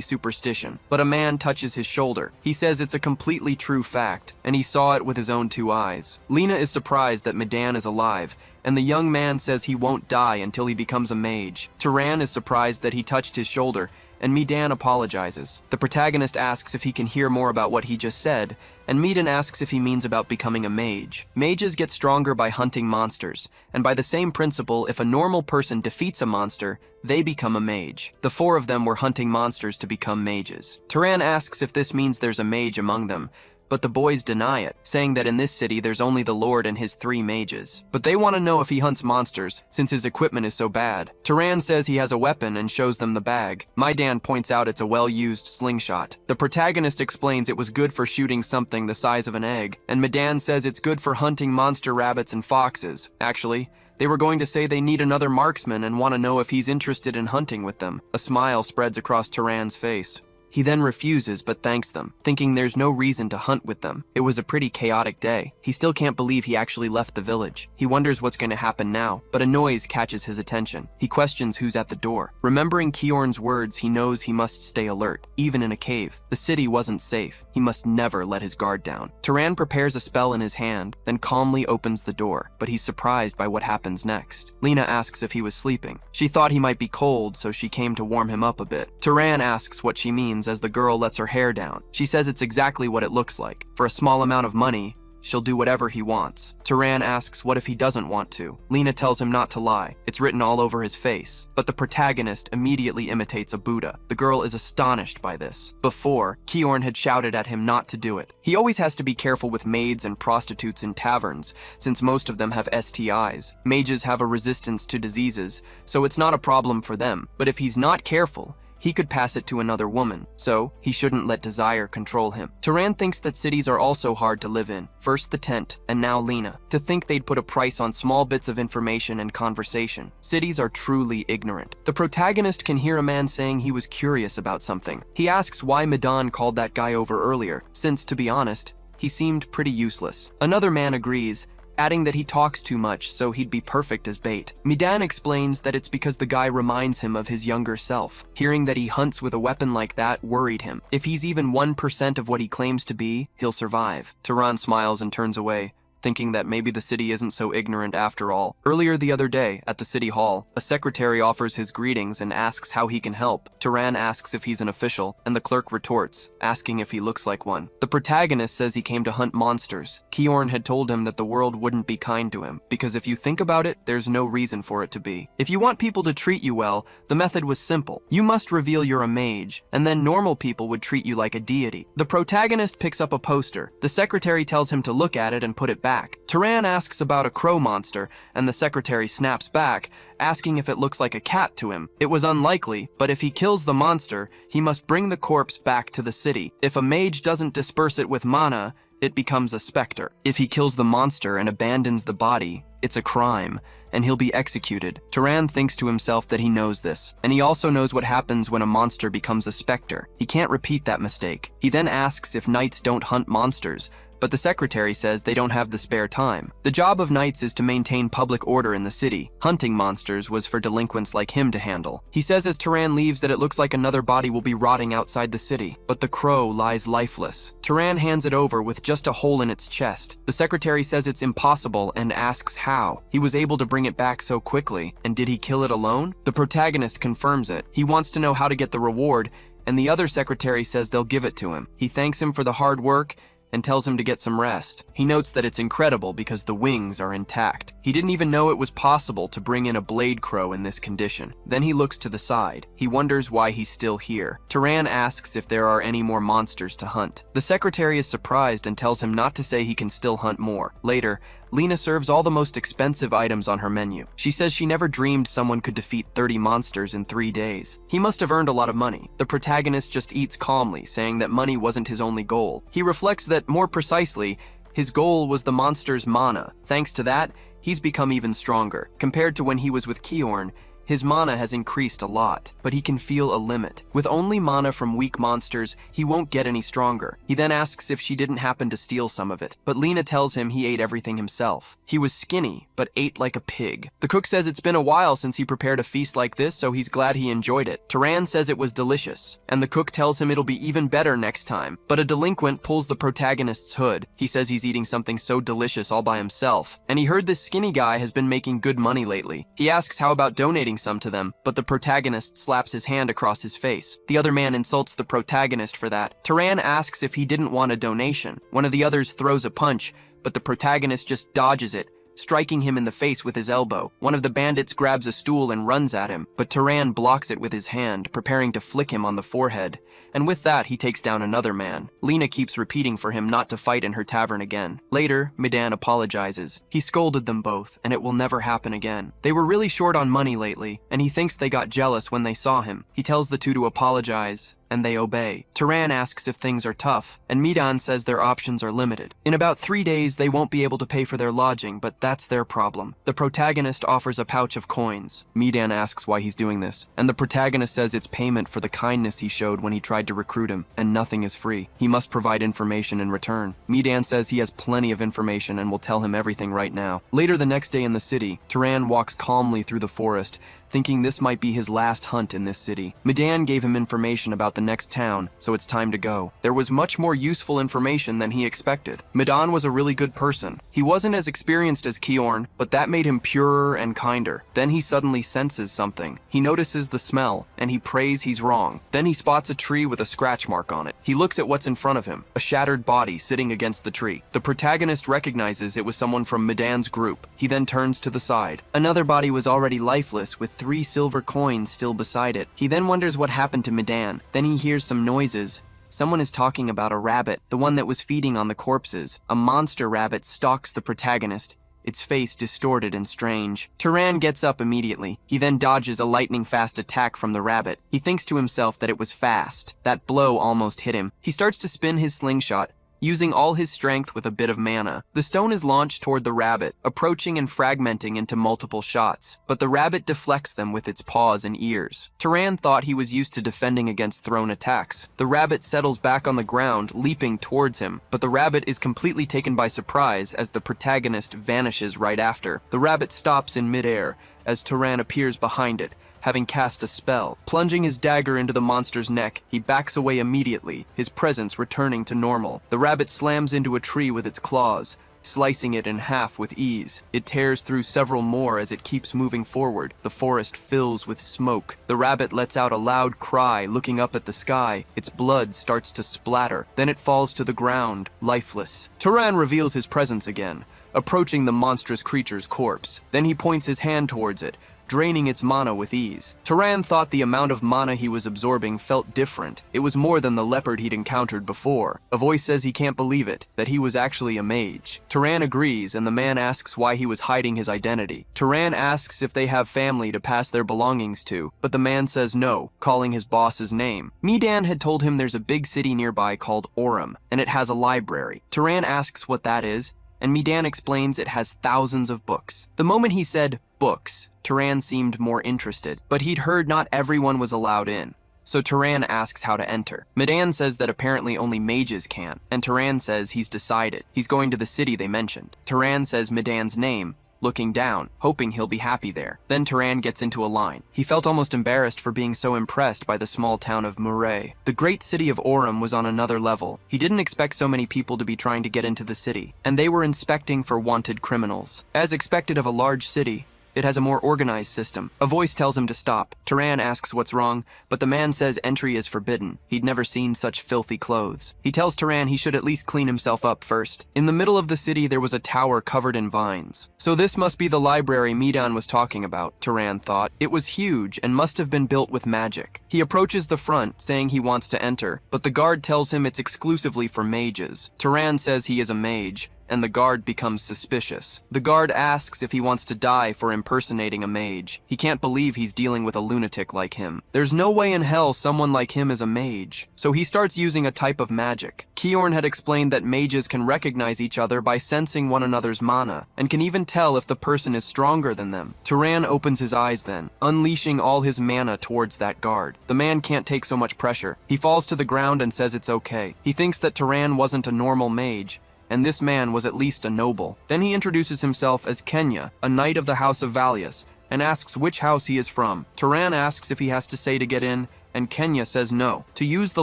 superstition? But a man touches his shoulder. He says it's a completely true fact, and he saw it with his own 2 eyes. Lena is surprised that Medan is alive, and the young man says he won't die until he becomes a mage. Turan is surprised that he touched his shoulder, and Medan apologizes. The protagonist asks if he can hear more about what he just said, and Medan asks if he means about becoming a mage. Mages get stronger by hunting monsters, and by the same principle, if a normal person defeats a monster, they become a mage. The 4 of them were hunting monsters to become mages. Turan asks if this means there's a mage among them, but the boys deny it, saying that in this city there's only the Lord and his 3 mages. But they want to know if he hunts monsters, since his equipment is so bad. Turan says he has a weapon and shows them the bag. Maidan points out it's a well-used slingshot. The protagonist explains it was good for shooting something the size of an egg, and Madan says it's good for hunting monster rabbits and foxes. Actually, they were going to say they need another marksman and want to know if he's interested in hunting with them. A smile spreads across Turan's face. He then refuses but thanks them, thinking there's no reason to hunt with them. It was a pretty chaotic day. He still can't believe he actually left the village. He wonders what's going to happen now, but a noise catches his attention. He questions who's at the door. Remembering Kiorn's words, he knows he must stay alert, even in a cave. The city wasn't safe. He must never let his guard down. Turan prepares a spell in his hand, then calmly opens the door, but he's surprised by what happens next. Lena asks if he was sleeping. She thought he might be cold, so she came to warm him up a bit. Turan asks what she means as the girl lets her hair down. She says it's exactly what it looks like. For a small amount of money, she'll do whatever he wants. Turan asks what if he doesn't want to. Lena tells him not to lie. It's written all over his face. But the protagonist immediately imitates a Buddha. The girl is astonished by this. Before, Kiorn had shouted at him not to do it. He always has to be careful with maids and prostitutes in taverns, since most of them have STIs. Mages have a resistance to diseases, so it's not a problem for them. But if he's not careful, he could pass it to another woman, so he shouldn't let desire control him. Turan thinks that cities are also hard to live in. First the tent, and now Lena. To think they'd put a price on small bits of information and conversation. Cities are truly ignorant. The protagonist can hear a man saying he was curious about something. He asks why Madan called that guy over earlier, since, to be honest, he seemed pretty useless. Another man agrees, adding that he talks too much, so he'd be perfect as bait. Midan explains that it's because the guy reminds him of his younger self. Hearing that he hunts with a weapon like that worried him. If he's even 1% of what he claims to be, he'll survive. Turan smiles and turns away, thinking that maybe the city isn't so ignorant after all. Earlier the other day, at the city hall, a secretary offers his greetings and asks how he can help. Turan asks if he's an official, and the clerk retorts, asking if he looks like one. The protagonist says he came to hunt monsters. Kiorn had told him that the world wouldn't be kind to him, because if you think about it, there's no reason for it to be. If you want people to treat you well, the method was simple. You must reveal you're a mage, and then normal people would treat you like a deity. The protagonist picks up a poster. The secretary tells him to look at it and put it back. Turan asks about a crow monster, and the secretary snaps back, asking if it looks like a cat to him. It was unlikely, but if he kills the monster, he must bring the corpse back to the city. If a mage doesn't disperse it with mana, it becomes a specter. If he kills the monster and abandons the body, it's a crime, and he'll be executed. Turan thinks to himself that he knows this, and he also knows what happens when a monster becomes a specter. He can't repeat that mistake. He then asks if knights don't hunt monsters, but the secretary says they don't have the spare time. The job of knights is to maintain public order in the city. Hunting monsters was for delinquents like him to handle. He says as Turan leaves that it looks like another body will be rotting outside the city, but the crow lies lifeless. Turan hands it over with just a hole in its chest. The secretary says it's impossible and asks how. He was able to bring it back so quickly, and did he kill it alone? The protagonist confirms it. He wants to know how to get the reward, and the other secretary says they'll give it to him. He thanks him for the hard work and tells him to get some rest. He notes that it's incredible because the wings are intact. He didn't even know it was possible to bring in a blade crow in this condition. Then he looks to the side. He wonders why he's still here. Turan asks if there are any more monsters to hunt. The secretary is surprised and tells him not to say he can still hunt more. Later, Lena serves all the most expensive items on her menu. She says she never dreamed someone could defeat 30 monsters in 3 days. He must have earned a lot of money. The protagonist just eats calmly, saying that money wasn't his only goal. He reflects that, more precisely, his goal was the monster's mana. Thanks to that, he's become even stronger. Compared to when he was with Kiorn, his mana has increased a lot, but he can feel a limit. With only mana from weak monsters, he won't get any stronger. He then asks if she didn't happen to steal some of it, but Lena tells him he ate everything himself. He was skinny, but ate like a pig. The cook says it's been a while since he prepared a feast like this, so he's glad he enjoyed it. Turan says it was delicious, and the cook tells him it'll be even better next time. But a delinquent pulls the protagonist's hood. He says he's eating something so delicious all by himself, and he heard this skinny guy has been making good money lately. He asks how about donating some to them, but the protagonist slaps his hand across his face. The other man insults the protagonist for that. Turan asks if he didn't want a donation. One of the others throws a punch, but the protagonist just dodges it, striking him in the face with his elbow. One of the bandits grabs a stool and runs at him, but Turan blocks it with his hand, preparing to flick him on the forehead. And with that, he takes down another man. Lena keeps repeating for him not to fight in her tavern again. Later, Medan apologizes. He scolded them both, and it will never happen again. They were really short on money lately, and he thinks they got jealous when they saw him. He tells the two to apologize, and they obey. Turan asks if things are tough, and Medan says their options are limited. In about 3 days, they won't be able to pay for their lodging, but that's their problem. The protagonist offers a pouch of coins. Medan asks why he's doing this, and the protagonist says it's payment for the kindness he showed when he tried to recruit him, and nothing is free. He must provide information in return. Medan says he has plenty of information and will tell him everything right now. Later the next day in the city, Turan walks calmly through the forest, thinking this might be his last hunt in this city. Medan gave him information about the next town, so it's time to go. There was much more useful information than he expected. Medan was a really good person. He wasn't as experienced as Kiorn, but that made him purer and kinder. Then he suddenly senses something. He notices the smell, and he prays he's wrong. Then he spots a tree with a scratch mark on it. He looks at what's in front of him, a shattered body sitting against the tree. The protagonist recognizes it was someone from Medan's group. He then turns to the side. Another body was already lifeless, with 3 silver coins still beside it. He then wonders what happened to Medan. Then he hears some noises. Someone is talking about a rabbit, the one that was feeding on the corpses. A monster rabbit stalks the protagonist, its face distorted and strange. Turan gets up immediately. He then dodges a lightning-fast attack from the rabbit. He thinks to himself that it was fast. That blow almost hit him. He starts to spin his slingshot, using all his strength with a bit of mana. The stone is launched toward the rabbit, approaching and fragmenting into multiple shots, but the rabbit deflects them with its paws and ears. Turan thought he was used to defending against thrown attacks. The rabbit settles back on the ground, leaping towards him, but the rabbit is completely taken by surprise as the protagonist vanishes right after. The rabbit stops in midair as Turan appears behind it, having cast a spell. Plunging his dagger into the monster's neck, he backs away immediately, his presence returning to normal. The rabbit slams into a tree with its claws, slicing it in half with ease. It tears through several more as it keeps moving forward. The forest fills with smoke. The rabbit lets out a loud cry, looking up at the sky. Its blood starts to splatter. Then it falls to the ground, lifeless. Turan reveals his presence again, approaching the monstrous creature's corpse. Then he points his hand towards it, draining its mana with ease. Turan thought the amount of mana he was absorbing felt different. It was more than the leopard he'd encountered before. A voice says he can't believe it, that he was actually a mage. Turan agrees, and the man asks why he was hiding his identity. Turan asks if they have family to pass their belongings to, but the man says no, calling his boss's name. Medan had told him there's a big city nearby called Aurum, and it has a library. Turan asks what that is, and Medan explains it has thousands of books. The moment he said books, Turan seemed more interested, but he'd heard not everyone was allowed in. So Turan asks how to enter. Medan says that apparently only mages can, and Turan says he's decided. He's going to the city they mentioned. Turan says Medan's name, looking down, hoping he'll be happy there. Then Turan gets into a line. He felt almost embarrassed for being so impressed by the small town of Murray. The great city of Aurum was on another level. He didn't expect so many people to be trying to get into the city, and they were inspecting for wanted criminals. As expected of a large city, it has a more organized system. A voice tells him to stop. Turan asks what's wrong, but the man says entry is forbidden. He'd never seen such filthy clothes. He tells Turan he should at least clean himself up first. In the middle of the city, there was a tower covered in vines. So this must be the library Medan was talking about, Turan thought. It was huge and must have been built with magic. He approaches the front, saying he wants to enter, but the guard tells him it's exclusively for mages. Turan says he is a mage, and the guard becomes suspicious. The guard asks if he wants to die for impersonating a mage. He can't believe he's dealing with a lunatic like him. There's no way in hell someone like him is a mage. So he starts using a type of magic. Kiorn had explained that mages can recognize each other by sensing one another's mana, and can even tell if the person is stronger than them. Turan opens his eyes then, unleashing all his mana towards that guard. The man can't take so much pressure. He falls to the ground and says it's okay. He thinks that Turan wasn't a normal mage, and this man was at least a noble. Then he introduces himself as Kenya, a knight of the House of Valius, and asks which house he is from. Turan asks if he has to say to get in, and Kenya says no. To use the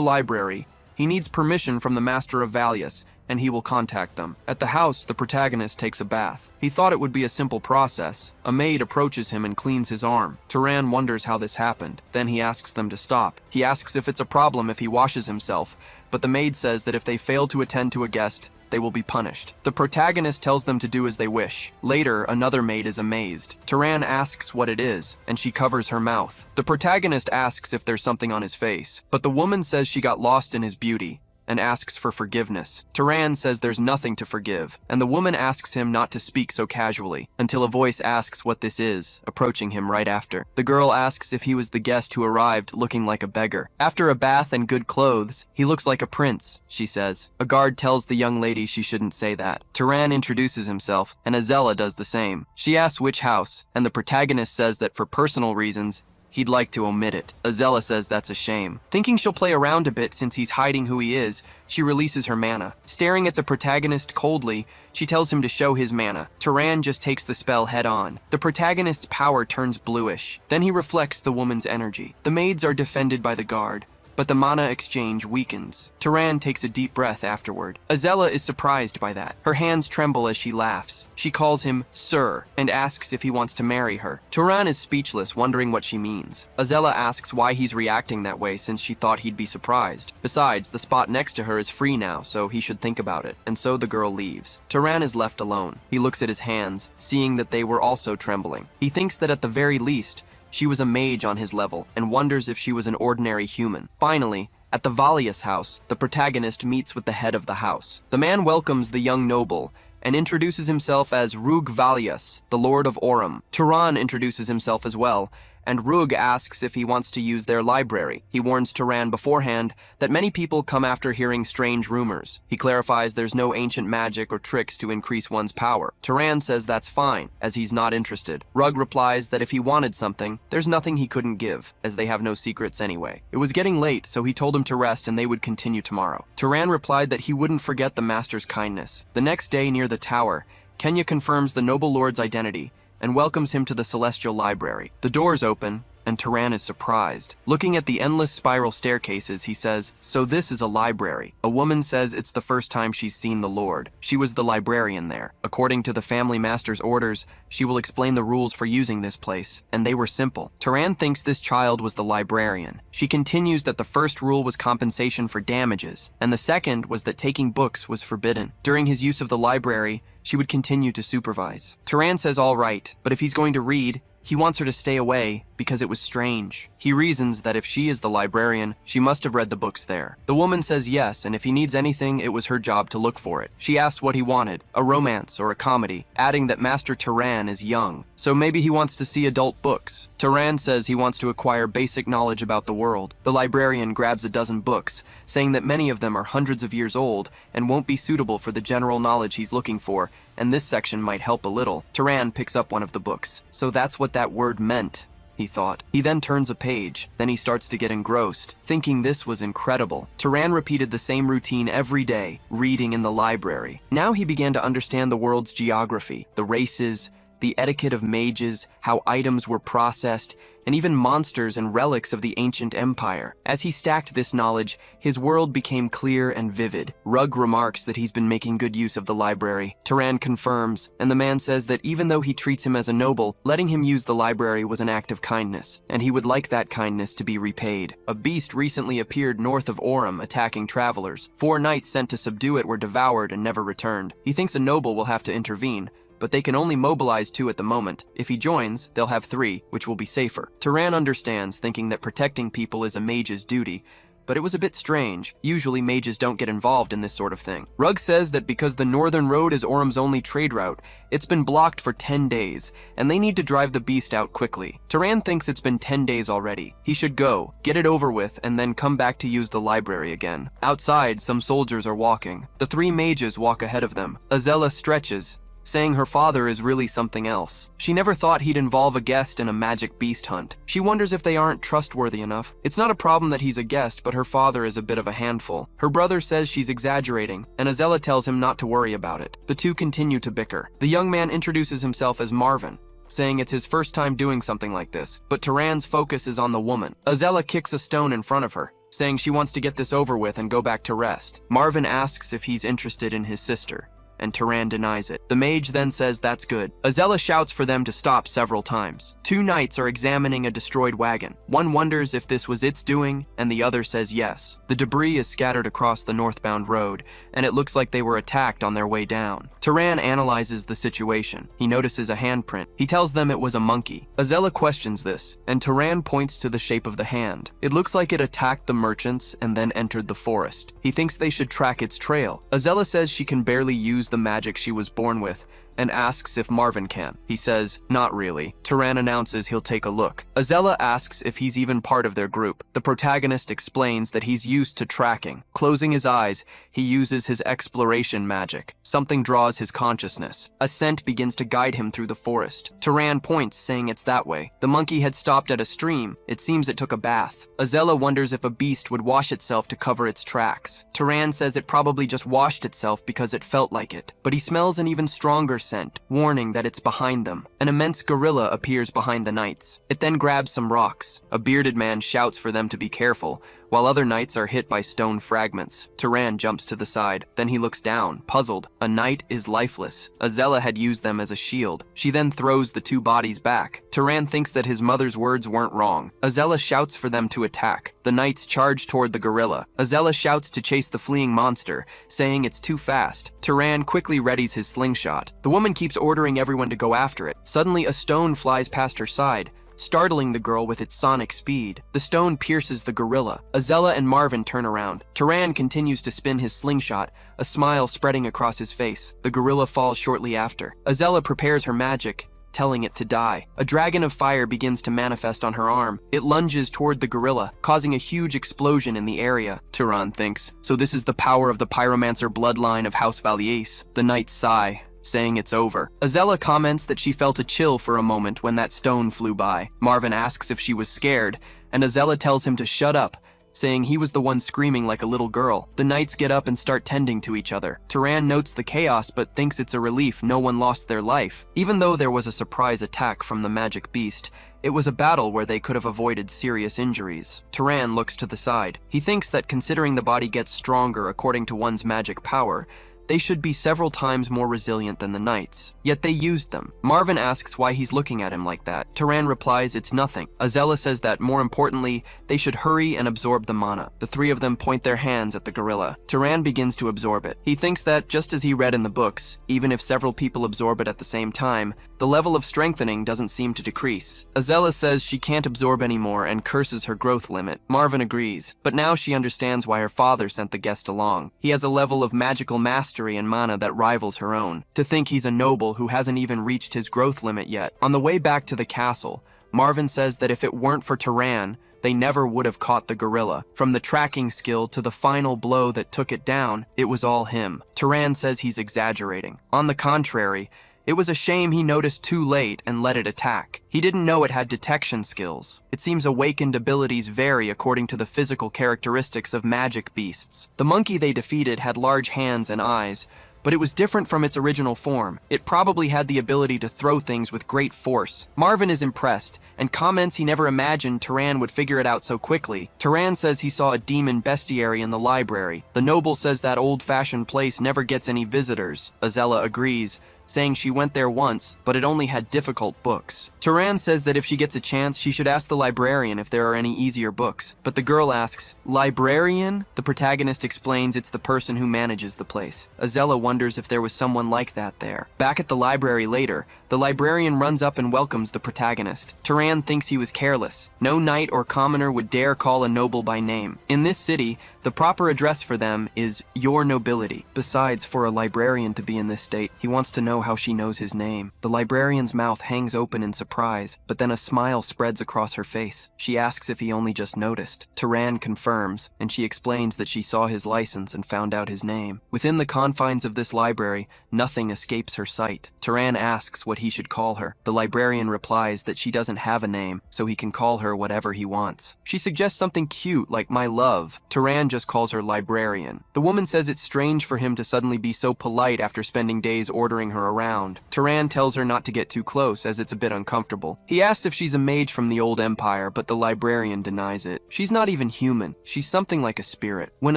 library, he needs permission from the Master of Valius, and he will contact them. At the house, the protagonist takes a bath. He thought it would be a simple process. A maid approaches him and cleans his arm. Turan wonders how this happened. Then he asks them to stop. He asks if it's a problem if he washes himself, but the maid says that if they fail to attend to a guest, they will be punished. The protagonist tells them to do as they wish. Later, another maid is amazed. Turan asks what it is, and she covers her mouth. The protagonist asks if there's something on his face, but the woman says she got lost in his beauty and asks for forgiveness. Turan says there's nothing to forgive, and the woman asks him not to speak so casually, until a voice asks what this is, approaching him right after. The girl asks if he was the guest who arrived looking like a beggar. After a bath and good clothes, he looks like a prince, she says. A guard tells the young lady she shouldn't say that. Turan introduces himself, and Azella does the same. She asks which house, and the protagonist says that for personal reasons, he'd like to omit it. Azella says that's a shame. Thinking she'll play around a bit since he's hiding who he is, she releases her mana. Staring at the protagonist coldly, she tells him to show his mana. Turan just takes the spell head on. The protagonist's power turns bluish. Then he reflects the woman's energy. The maids are defended by the guard, but the mana exchange weakens. Turan takes a deep breath afterward. Azella is surprised by that. Her hands tremble as she laughs. She calls him Sir and asks if he wants to marry her. Turan is speechless, wondering what she means. Azella asks why he's reacting that way since she thought he'd be surprised. Besides, the spot next to her is free now, so he should think about it. And so the girl leaves. Turan is left alone. He looks at his hands, seeing that they were also trembling. He thinks that at the very least, she was a mage on his level, and wonders if she was an ordinary human. Finally, at the Valius house, the protagonist meets with the head of the house. The man welcomes the young noble, and introduces himself as Rug Valius, the Lord of Aurum. Turan introduces himself as well, and Rug asks if he wants to use their library. He warns Turan beforehand that many people come after hearing strange rumors. He clarifies there's no ancient magic or tricks to increase one's power. Turan says that's fine, as he's not interested. Rug replies that if he wanted something, there's nothing he couldn't give, as they have no secrets anyway. It was getting late, so he told him to rest and they would continue tomorrow. Turan replied that he wouldn't forget the master's kindness. The next day near the tower, Kenya confirms the noble lord's identity and welcomes him to the Celestial Library. The doors open, and Turan is surprised. Looking at the endless spiral staircases, he says, "So this is a library." A woman says it's the first time she's seen the Lord. She was the librarian there. According to the family master's orders, she will explain the rules for using this place, and they were simple. Turan thinks this child was the librarian. She continues that the first rule was compensation for damages, and the second was that taking books was forbidden. During his use of the library, she would continue to supervise. Turan says all right, but if he's going to read, he wants her to stay away because it was strange. He reasons that if she is the librarian, she must have read the books there. The woman says yes, and if he needs anything, it was her job to look for it. She asks what he wanted, a romance or a comedy, adding that Master Turan is young, so maybe he wants to see adult books. Turan says he wants to acquire basic knowledge about the world. The librarian grabs a dozen books, saying that many of them are hundreds of years old and won't be suitable for the general knowledge he's looking for, and this section might help a little. Turan picks up one of the books. So that's what that word meant, he thought. He then turns a page. Then he starts to get engrossed, thinking this was incredible. Turan repeated the same routine every day, reading in the library. Now he began to understand the world's geography, the races, the etiquette of mages, how items were processed, and even monsters and relics of the ancient empire. As he stacked this knowledge, his world became clear and vivid. Rug remarks that he's been making good use of the library. Turan confirms, and the man says that even though he treats him as a noble, letting him use the library was an act of kindness, and he would like that kindness to be repaid. A beast recently appeared north of Aurum, attacking travelers. 4 knights sent to subdue it were devoured and never returned. He thinks a noble will have to intervene, but they can only mobilize 2 at the moment. If he joins, they'll have 3, which will be safer. Turan understands, thinking that protecting people is a mage's duty, but it was a bit strange. Usually mages don't get involved in this sort of thing. Rug says that because the Northern Road is Aurum's only trade route, it's been blocked for 10 days, and they need to drive the beast out quickly. Turan thinks it's been 10 days already. He should go, get it over with, and then come back to use the library again. Outside, some soldiers are walking. The 3 mages walk ahead of them. Azella stretches, saying her father is really something else. She never thought he'd involve a guest in a magic beast hunt. She wonders if they aren't trustworthy enough. It's not a problem that he's a guest, but her father is a bit of a handful. Her brother says she's exaggerating, and Azella tells him not to worry about it. The 2 continue to bicker. The young man introduces himself as Marvin, saying it's his first time doing something like this, but Turan's focus is on the woman. Azella kicks a stone in front of her, saying she wants to get this over with and go back to rest. Marvin asks if he's interested in his sister, and Turan denies it. The mage then says that's good. Azella shouts for them to stop several times. Two knights are examining a destroyed wagon. One wonders if this was its doing, and the other says yes. The debris is scattered across the northbound road, and it looks like they were attacked on their way down. Turan analyzes the situation. He notices a handprint. He tells them it was a monkey. Azella questions this, and Turan points to the shape of the hand. It looks like it attacked the merchants and then entered the forest. He thinks they should track its trail. Azella says she can barely use the magic she was born with, and asks if Marvin can. He says, not really. Turan announces he'll take a look. Azella asks if he's even part of their group. The protagonist explains that he's used to tracking. Closing his eyes, he uses his exploration magic. Something draws his consciousness. A scent begins to guide him through the forest. Turan points, saying it's that way. The monkey had stopped at a stream. It seems it took a bath. Azella wonders if a beast would wash itself to cover its tracks. Turan says it probably just washed itself because it felt like it. But he smells an even stronger scent, warning that it's behind them. An immense gorilla appears behind the knights. It then grabs some rocks. A bearded man shouts for them to be careful, while other knights are hit by stone fragments. Turan jumps to the side. Then he looks down, puzzled. A knight is lifeless. Azella had used them as a shield. She then throws the two bodies back. Turan thinks that his mother's words weren't wrong. Azella shouts for them to attack. The knights charge toward the gorilla. Azella shouts to chase the fleeing monster, saying it's too fast. Turan quickly readies his slingshot. The woman keeps ordering everyone to go after it. Suddenly, a stone flies past her side, startling the girl with its sonic speed. The stone pierces the gorilla. Azella and Marvin turn around. Turan continues to spin his slingshot, a smile spreading across his face. The gorilla falls shortly after. Azella prepares her magic, telling it to die. A dragon of fire begins to manifest on her arm. It lunges toward the gorilla, causing a huge explosion in the area. Turan thinks, so this is the power of the pyromancer bloodline of House Valies. The knights sigh, saying it's over. Azella comments that she felt a chill for a moment when that stone flew by. Marvin asks if she was scared, and Azella tells him to shut up, saying he was the one screaming like a little girl. The knights get up and start tending to each other. Turan notes the chaos but thinks it's a relief no one lost their life. Even though there was a surprise attack from the magic beast, it was a battle where they could have avoided serious injuries. Turan looks to the side. He thinks that considering the body gets stronger according to one's magic power, they should be several times more resilient than the knights. Yet they used them. Marvin asks why he's looking at him like that. Turan replies it's nothing. Azella says that, more importantly, they should hurry and absorb the mana. The three of them point their hands at the gorilla. Turan begins to absorb it. He thinks that, just as he read in the books, even if several people absorb it at the same time, the level of strengthening doesn't seem to decrease. Azella says she can't absorb anymore and curses her growth limit. Marvin agrees, but now she understands why her father sent the guest along. He has a level of magical mastery and mana that rivals her own. To think he's a noble who hasn't even reached his growth limit yet. On the way back to the castle, Marvin says that if it weren't for Turan, they never would have caught the gorilla. From the tracking skill to the final blow that took it down, it was all him. Turan says he's exaggerating. On the contrary, it was a shame he noticed too late and let it attack. He didn't know it had detection skills. It seems awakened abilities vary according to the physical characteristics of magic beasts. The monkey they defeated had large hands and eyes, but it was different from its original form. It probably had the ability to throw things with great force. Marvin is impressed and comments he never imagined Turan would figure it out so quickly. Turan says he saw a demon bestiary in the library. The noble says that old-fashioned place never gets any visitors. Azella agrees, saying she went there once, but it only had difficult books. Turan says that if she gets a chance, she should ask the librarian if there are any easier books. But the girl asks, "Librarian?" The protagonist explains it's the person who manages the place. Azella wonders if there was someone like that there. Back at the library later, the librarian runs up and welcomes the protagonist. Turan thinks he was careless. No knight or commoner would dare call a noble by name. In this city, the proper address for them is your nobility. Besides, for a librarian to be in this state, he wants to know how she knows his name. The librarian's mouth hangs open in surprise, but then a smile spreads across her face. She asks if he only just noticed. Turan confirms, and she explains that she saw his license and found out his name. Within the confines of this library, nothing escapes her sight. Turan asks what he should call her. The librarian replies that she doesn't have a name, so he can call her whatever he wants. She suggests something cute like "my love." Turan just calls her librarian. The woman says it's strange for him to suddenly be so polite after spending days ordering her her around. Turan tells her not to get too close as it's a bit uncomfortable. He asks if she's a mage from the old empire, but the librarian denies it. She's not even human. She's something like a spirit. When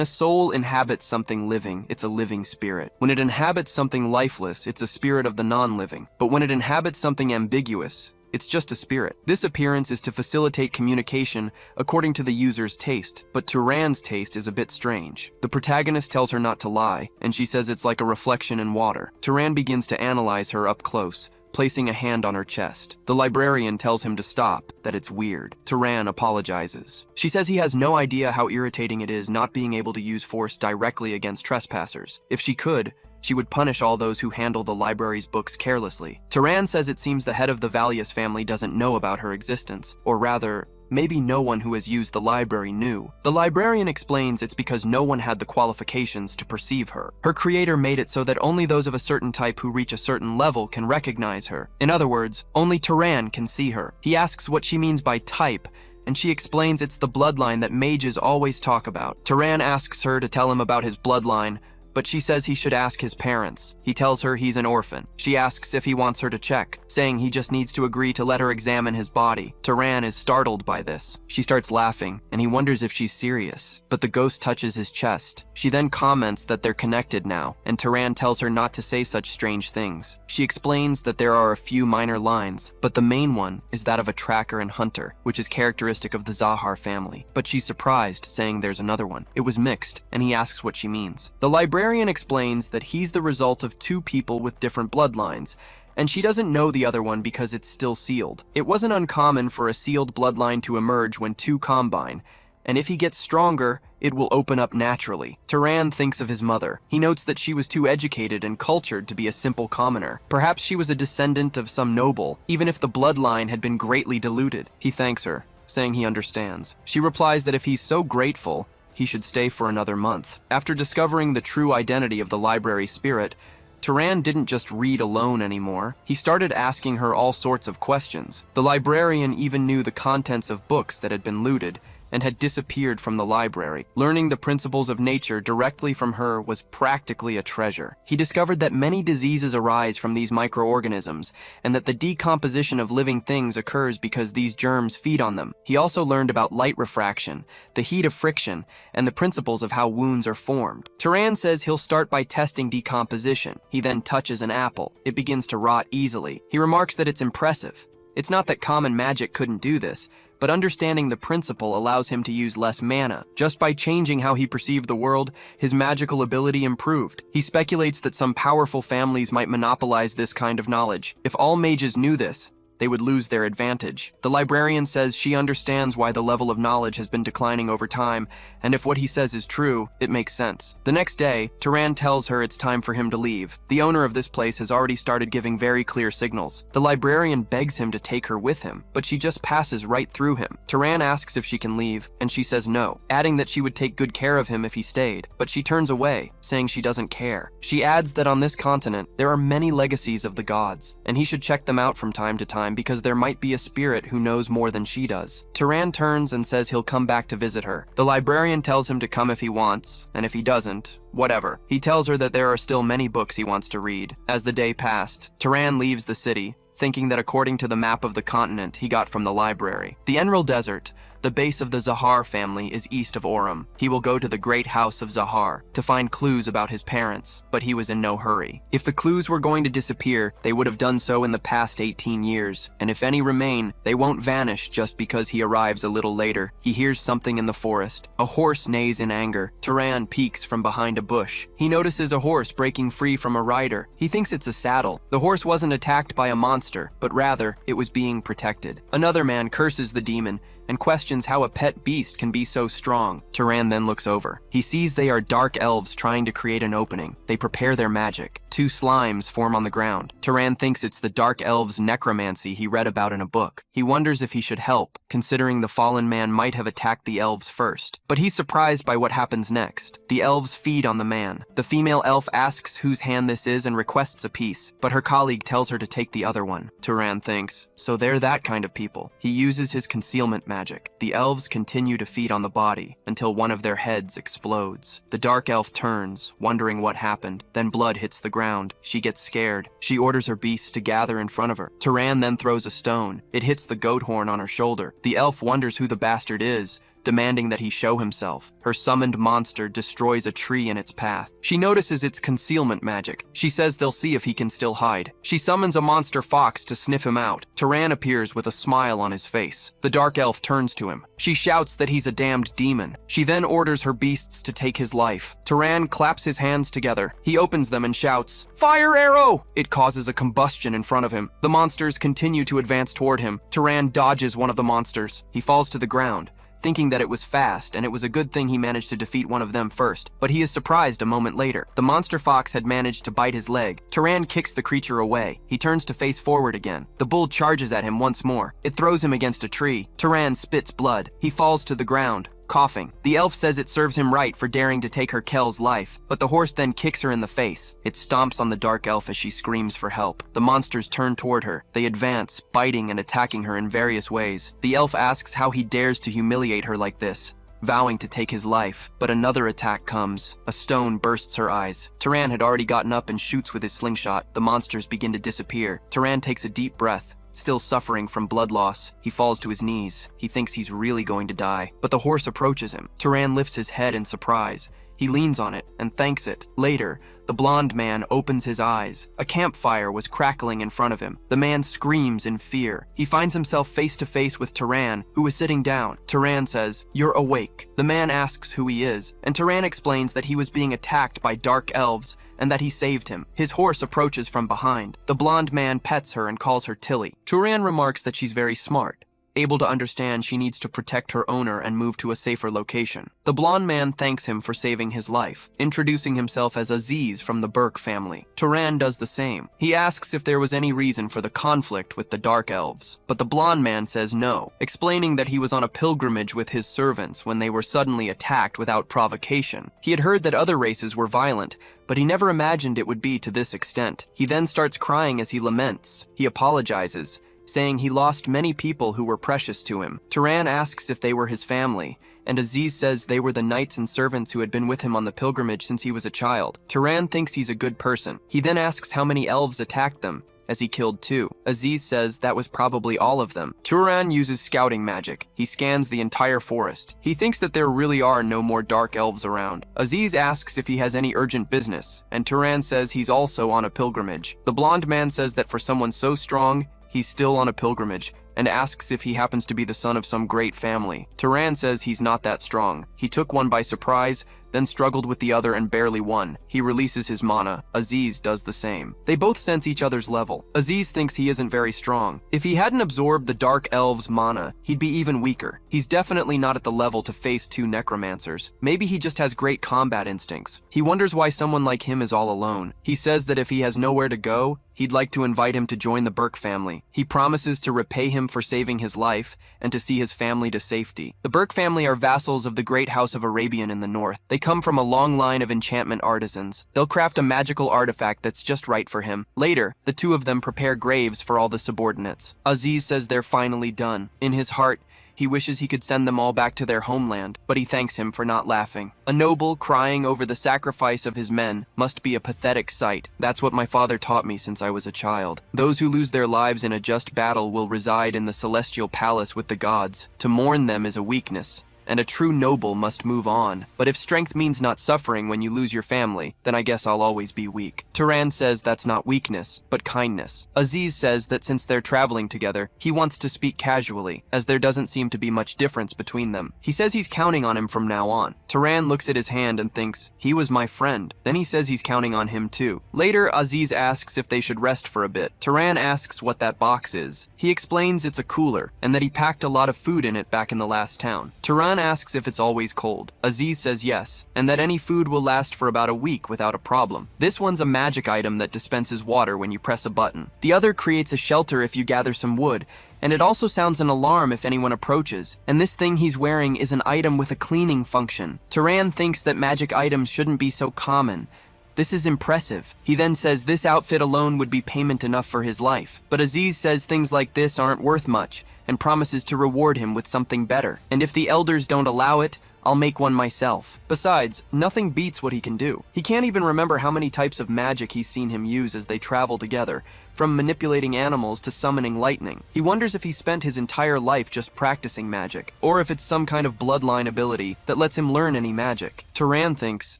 a soul inhabits something living, it's a living spirit. When it inhabits something lifeless, it's a spirit of the non-living. But when it inhabits something ambiguous, it's just a spirit. This appearance is to facilitate communication according to the user's taste, but Turan's taste is a bit strange. The protagonist tells her not to lie, and she says it's like a reflection in water. Turan begins to analyze her up close, placing a hand on her chest. The librarian tells him to stop, that it's weird. Turan apologizes. She says he has no idea how irritating it is not being able to use force directly against trespassers. If she could, she would punish all those who handle the library's books carelessly. Turan says it seems the head of the Valius family doesn't know about her existence, or rather, maybe no one who has used the library knew. The librarian explains it's because no one had the qualifications to perceive her. Her creator made it so that only those of a certain type who reach a certain level can recognize her. In other words, only Turan can see her. He asks what she means by type, and she explains it's the bloodline that mages always talk about. Turan asks her to tell him about his bloodline, but she says he should ask his parents. He tells her he's an orphan. She asks if he wants her to check, saying he just needs to agree to let her examine his body. Turan is startled by this. She starts laughing, and he wonders if she's serious, but the ghost touches his chest. She then comments that they're connected now, and Turan tells her not to say such strange things. She explains that there are a few minor lines, but the main one is that of a tracker and hunter, which is characteristic of the Zahar family. But she's surprised, saying there's another one. It was mixed, and he asks what she means. The librarian explains that he's the result of two people with different bloodlines, and she doesn't know the other one because it's still sealed. It wasn't uncommon for a sealed bloodline to emerge when two combine, and if he gets stronger, it will open up naturally. Turan thinks of his mother. He notes that she was too educated and cultured to be a simple commoner. Perhaps she was a descendant of some noble, even if the bloodline had been greatly diluted. He thanks her, saying he understands. She replies that if he's so grateful, he should stay for another month. After discovering the true identity of the library spirit, Turan didn't just read alone anymore. He started asking her all sorts of questions. The librarian even knew the contents of books that had been looted and had disappeared from the library. Learning the principles of nature directly from her was practically a treasure. He discovered that many diseases arise from these microorganisms, and that the decomposition of living things occurs because these germs feed on them. He also learned about light refraction, the heat of friction, and the principles of how wounds are formed. Turan says he'll start by testing decomposition. He then touches an apple. It begins to rot easily. He remarks that it's impressive. It's not that common magic couldn't do this, but understanding the principle allows him to use less mana. Just by changing how he perceived the world, his magical ability improved. He speculates that some powerful families might monopolize this kind of knowledge. If all mages knew this, they would lose their advantage. The librarian says she understands why the level of knowledge has been declining over time, and if what he says is true, it makes sense. The next day, Turan tells her it's time for him to leave. The owner of this place has already started giving very clear signals. The librarian begs him to take her with him, but she just passes right through him. Turan asks if she can leave, and she says no, adding that she would take good care of him if he stayed, but she turns away, saying she doesn't care. She adds that on this continent, there are many legacies of the gods, and he should check them out from time to time because there might be a spirit who knows more than she does. Turan turns and says he'll come back to visit her. The librarian tells him to come if he wants, and if he doesn't, whatever. He tells her that there are still many books he wants to read. As the day passed, Turan leaves the city, thinking that according to the map of the continent he got from the library, the Enro Desert, the base of the Zahar family, is east of Orem. He will go to the great house of Zahar to find clues about his parents, but he was in no hurry. If the clues were going to disappear, they would have done so in the past 18 years, and if any remain, they won't vanish just because he arrives a little later. He hears something in the forest. A horse neighs in anger. Turan peeks from behind a bush. He notices a horse breaking free from a rider. He thinks it's a saddle. The horse wasn't attacked by a monster, but rather, it was being protected. Another man curses the demon and questions how a pet beast can be so strong. Turan then looks over. He sees they are dark elves trying to create an opening. They prepare their magic. Two slimes form on the ground. Turan thinks it's the dark elves' necromancy he read about in a book. He wonders if he should help, considering the fallen man might have attacked the elves first. But he's surprised by what happens next. The elves feed on the man. The female elf asks whose hand this is and requests a piece, but her colleague tells her to take the other one. Turan thinks, so they're that kind of people. He uses his concealment magic. The elves continue to feed on the body until one of their heads explodes. The dark elf turns, wondering what happened. Then blood hits the ground. ground. She gets scared. She orders her beasts to gather in front of her. Turan then throws a stone. It hits the goat horn on her shoulder. The elf wonders who the bastard is, demanding that he show himself. Her summoned monster destroys a tree in its path. She notices its concealment magic. She says they'll see if he can still hide. She summons a monster fox to sniff him out. Turan appears with a smile on his face. The dark elf turns to him. She shouts that he's a damned demon. She then orders her beasts to take his life. Turan claps his hands together. He opens them and shouts, "Fire arrow!" It causes a combustion in front of him. The monsters continue to advance toward him. Turan dodges one of the monsters. He falls to the ground, thinking that it was fast, and it was a good thing he managed to defeat one of them first. But he is surprised a moment later. The monster fox had managed to bite his leg. Turan kicks the creature away. He turns to face forward again. The bull charges at him once more. It throws him against a tree. Turan spits blood. He falls to the ground, coughing. The elf says it serves him right for daring to take her Kel's life, but the horse then kicks her in the face. It stomps on the dark elf as she screams for help. The monsters turn toward her. They advance, biting and attacking her in various ways. The elf asks how he dares to humiliate her like this, vowing to take his life. But another attack comes. A stone bursts her eyes. Turan had already gotten up and shoots with his slingshot. The monsters begin to disappear. Turan takes a deep breath. Still suffering from blood loss, he falls to his knees. He thinks he's really going to die, but the horse approaches him. Turan lifts his head in surprise. He leans on it and thanks it. Later, the blonde man opens his eyes. A campfire was crackling in front of him. The man screams in fear. He finds himself face to face with Turan, who is sitting down. Turan says, "You're awake." The man asks who he is, and Turan explains that he was being attacked by dark elves and that he saved him. His horse approaches from behind. The blonde man pets her and calls her Tilly. Turan remarks that she's very smart, able to understand she needs to protect her owner and move to a safer location. The blonde man thanks him for saving his life, introducing himself as Aziz from the Burke family. Turan does the same. He asks if there was any reason for the conflict with the dark elves, but the blonde man says no, explaining that he was on a pilgrimage with his servants when they were suddenly attacked without provocation. He had heard that other races were violent, but he never imagined it would be to this extent. He then starts crying as he laments. He apologizes, saying he lost many people who were precious to him. Turan asks if they were his family, and Aziz says they were the knights and servants who had been with him on the pilgrimage since he was a child. Turan thinks he's a good person. He then asks how many elves attacked them, as he killed 2. Aziz says that was probably all of them. Turan uses scouting magic. He scans the entire forest. He thinks that there really are no more dark elves around. Aziz asks if he has any urgent business, and Turan says he's also on a pilgrimage. The blonde man says that for someone so strong, he's still on a pilgrimage, and asks if he happens to be the son of some great family. Turan says he's not that strong. He took one by surprise, then struggled with the other and barely won. He releases his mana. Aziz does the same. They both sense each other's level. Aziz thinks he isn't very strong. If he hadn't absorbed the dark elves' mana, he'd be even weaker. He's definitely not at the level to face 2 necromancers. Maybe he just has great combat instincts. He wonders why someone like him is all alone. He says that if he has nowhere to go, he'd like to invite him to join the Burke family. He promises to repay him for saving his life and to see his family to safety. The Burke family are vassals of the great house of Arabian in the north. They come from a long line of enchantment artisans. They'll craft a magical artifact that's just right for him. Later, the 2 of them prepare graves for all the subordinates. Aziz says they're finally done. In his heart, he wishes he could send them all back to their homeland, but he thanks him for not laughing. A noble crying over the sacrifice of his men must be a pathetic sight. That's what my father taught me since I was a child. Those who lose their lives in a just battle will reside in the celestial palace with the gods. To mourn them is a weakness, and a true noble must move on. But if strength means not suffering when you lose your family, then I guess I'll always be weak. Turan says that's not weakness, but kindness. Aziz says that since they're traveling together, he wants to speak casually, as there doesn't seem to be much difference between them. He says he's counting on him from now on. Turan looks at his hand and thinks, he was my friend. Then he says he's counting on him too. Later, Aziz asks if they should rest for a bit. Turan asks what that box is. He explains it's a cooler, and that he packed a lot of food in it back in the last town. Turan asks if it's always cold. Aziz says yes, and that any food will last for about a week without a problem. This one's a magic item that dispenses water when you press a button. The other creates a shelter if you gather some wood, and it also sounds an alarm if anyone approaches. And this thing he's wearing is an item with a cleaning function. Turan thinks that magic items shouldn't be so common. This is impressive. He then says this outfit alone would be payment enough for his life. But Aziz says things like this aren't worth much, and promises to reward him with something better. And if the elders don't allow it, I'll make one myself. Besides, nothing beats what he can do. He can't even remember how many types of magic he's seen him use as they travel together, from manipulating animals to summoning lightning. He wonders if he spent his entire life just practicing magic, or if it's some kind of bloodline ability that lets him learn any magic. Turan thinks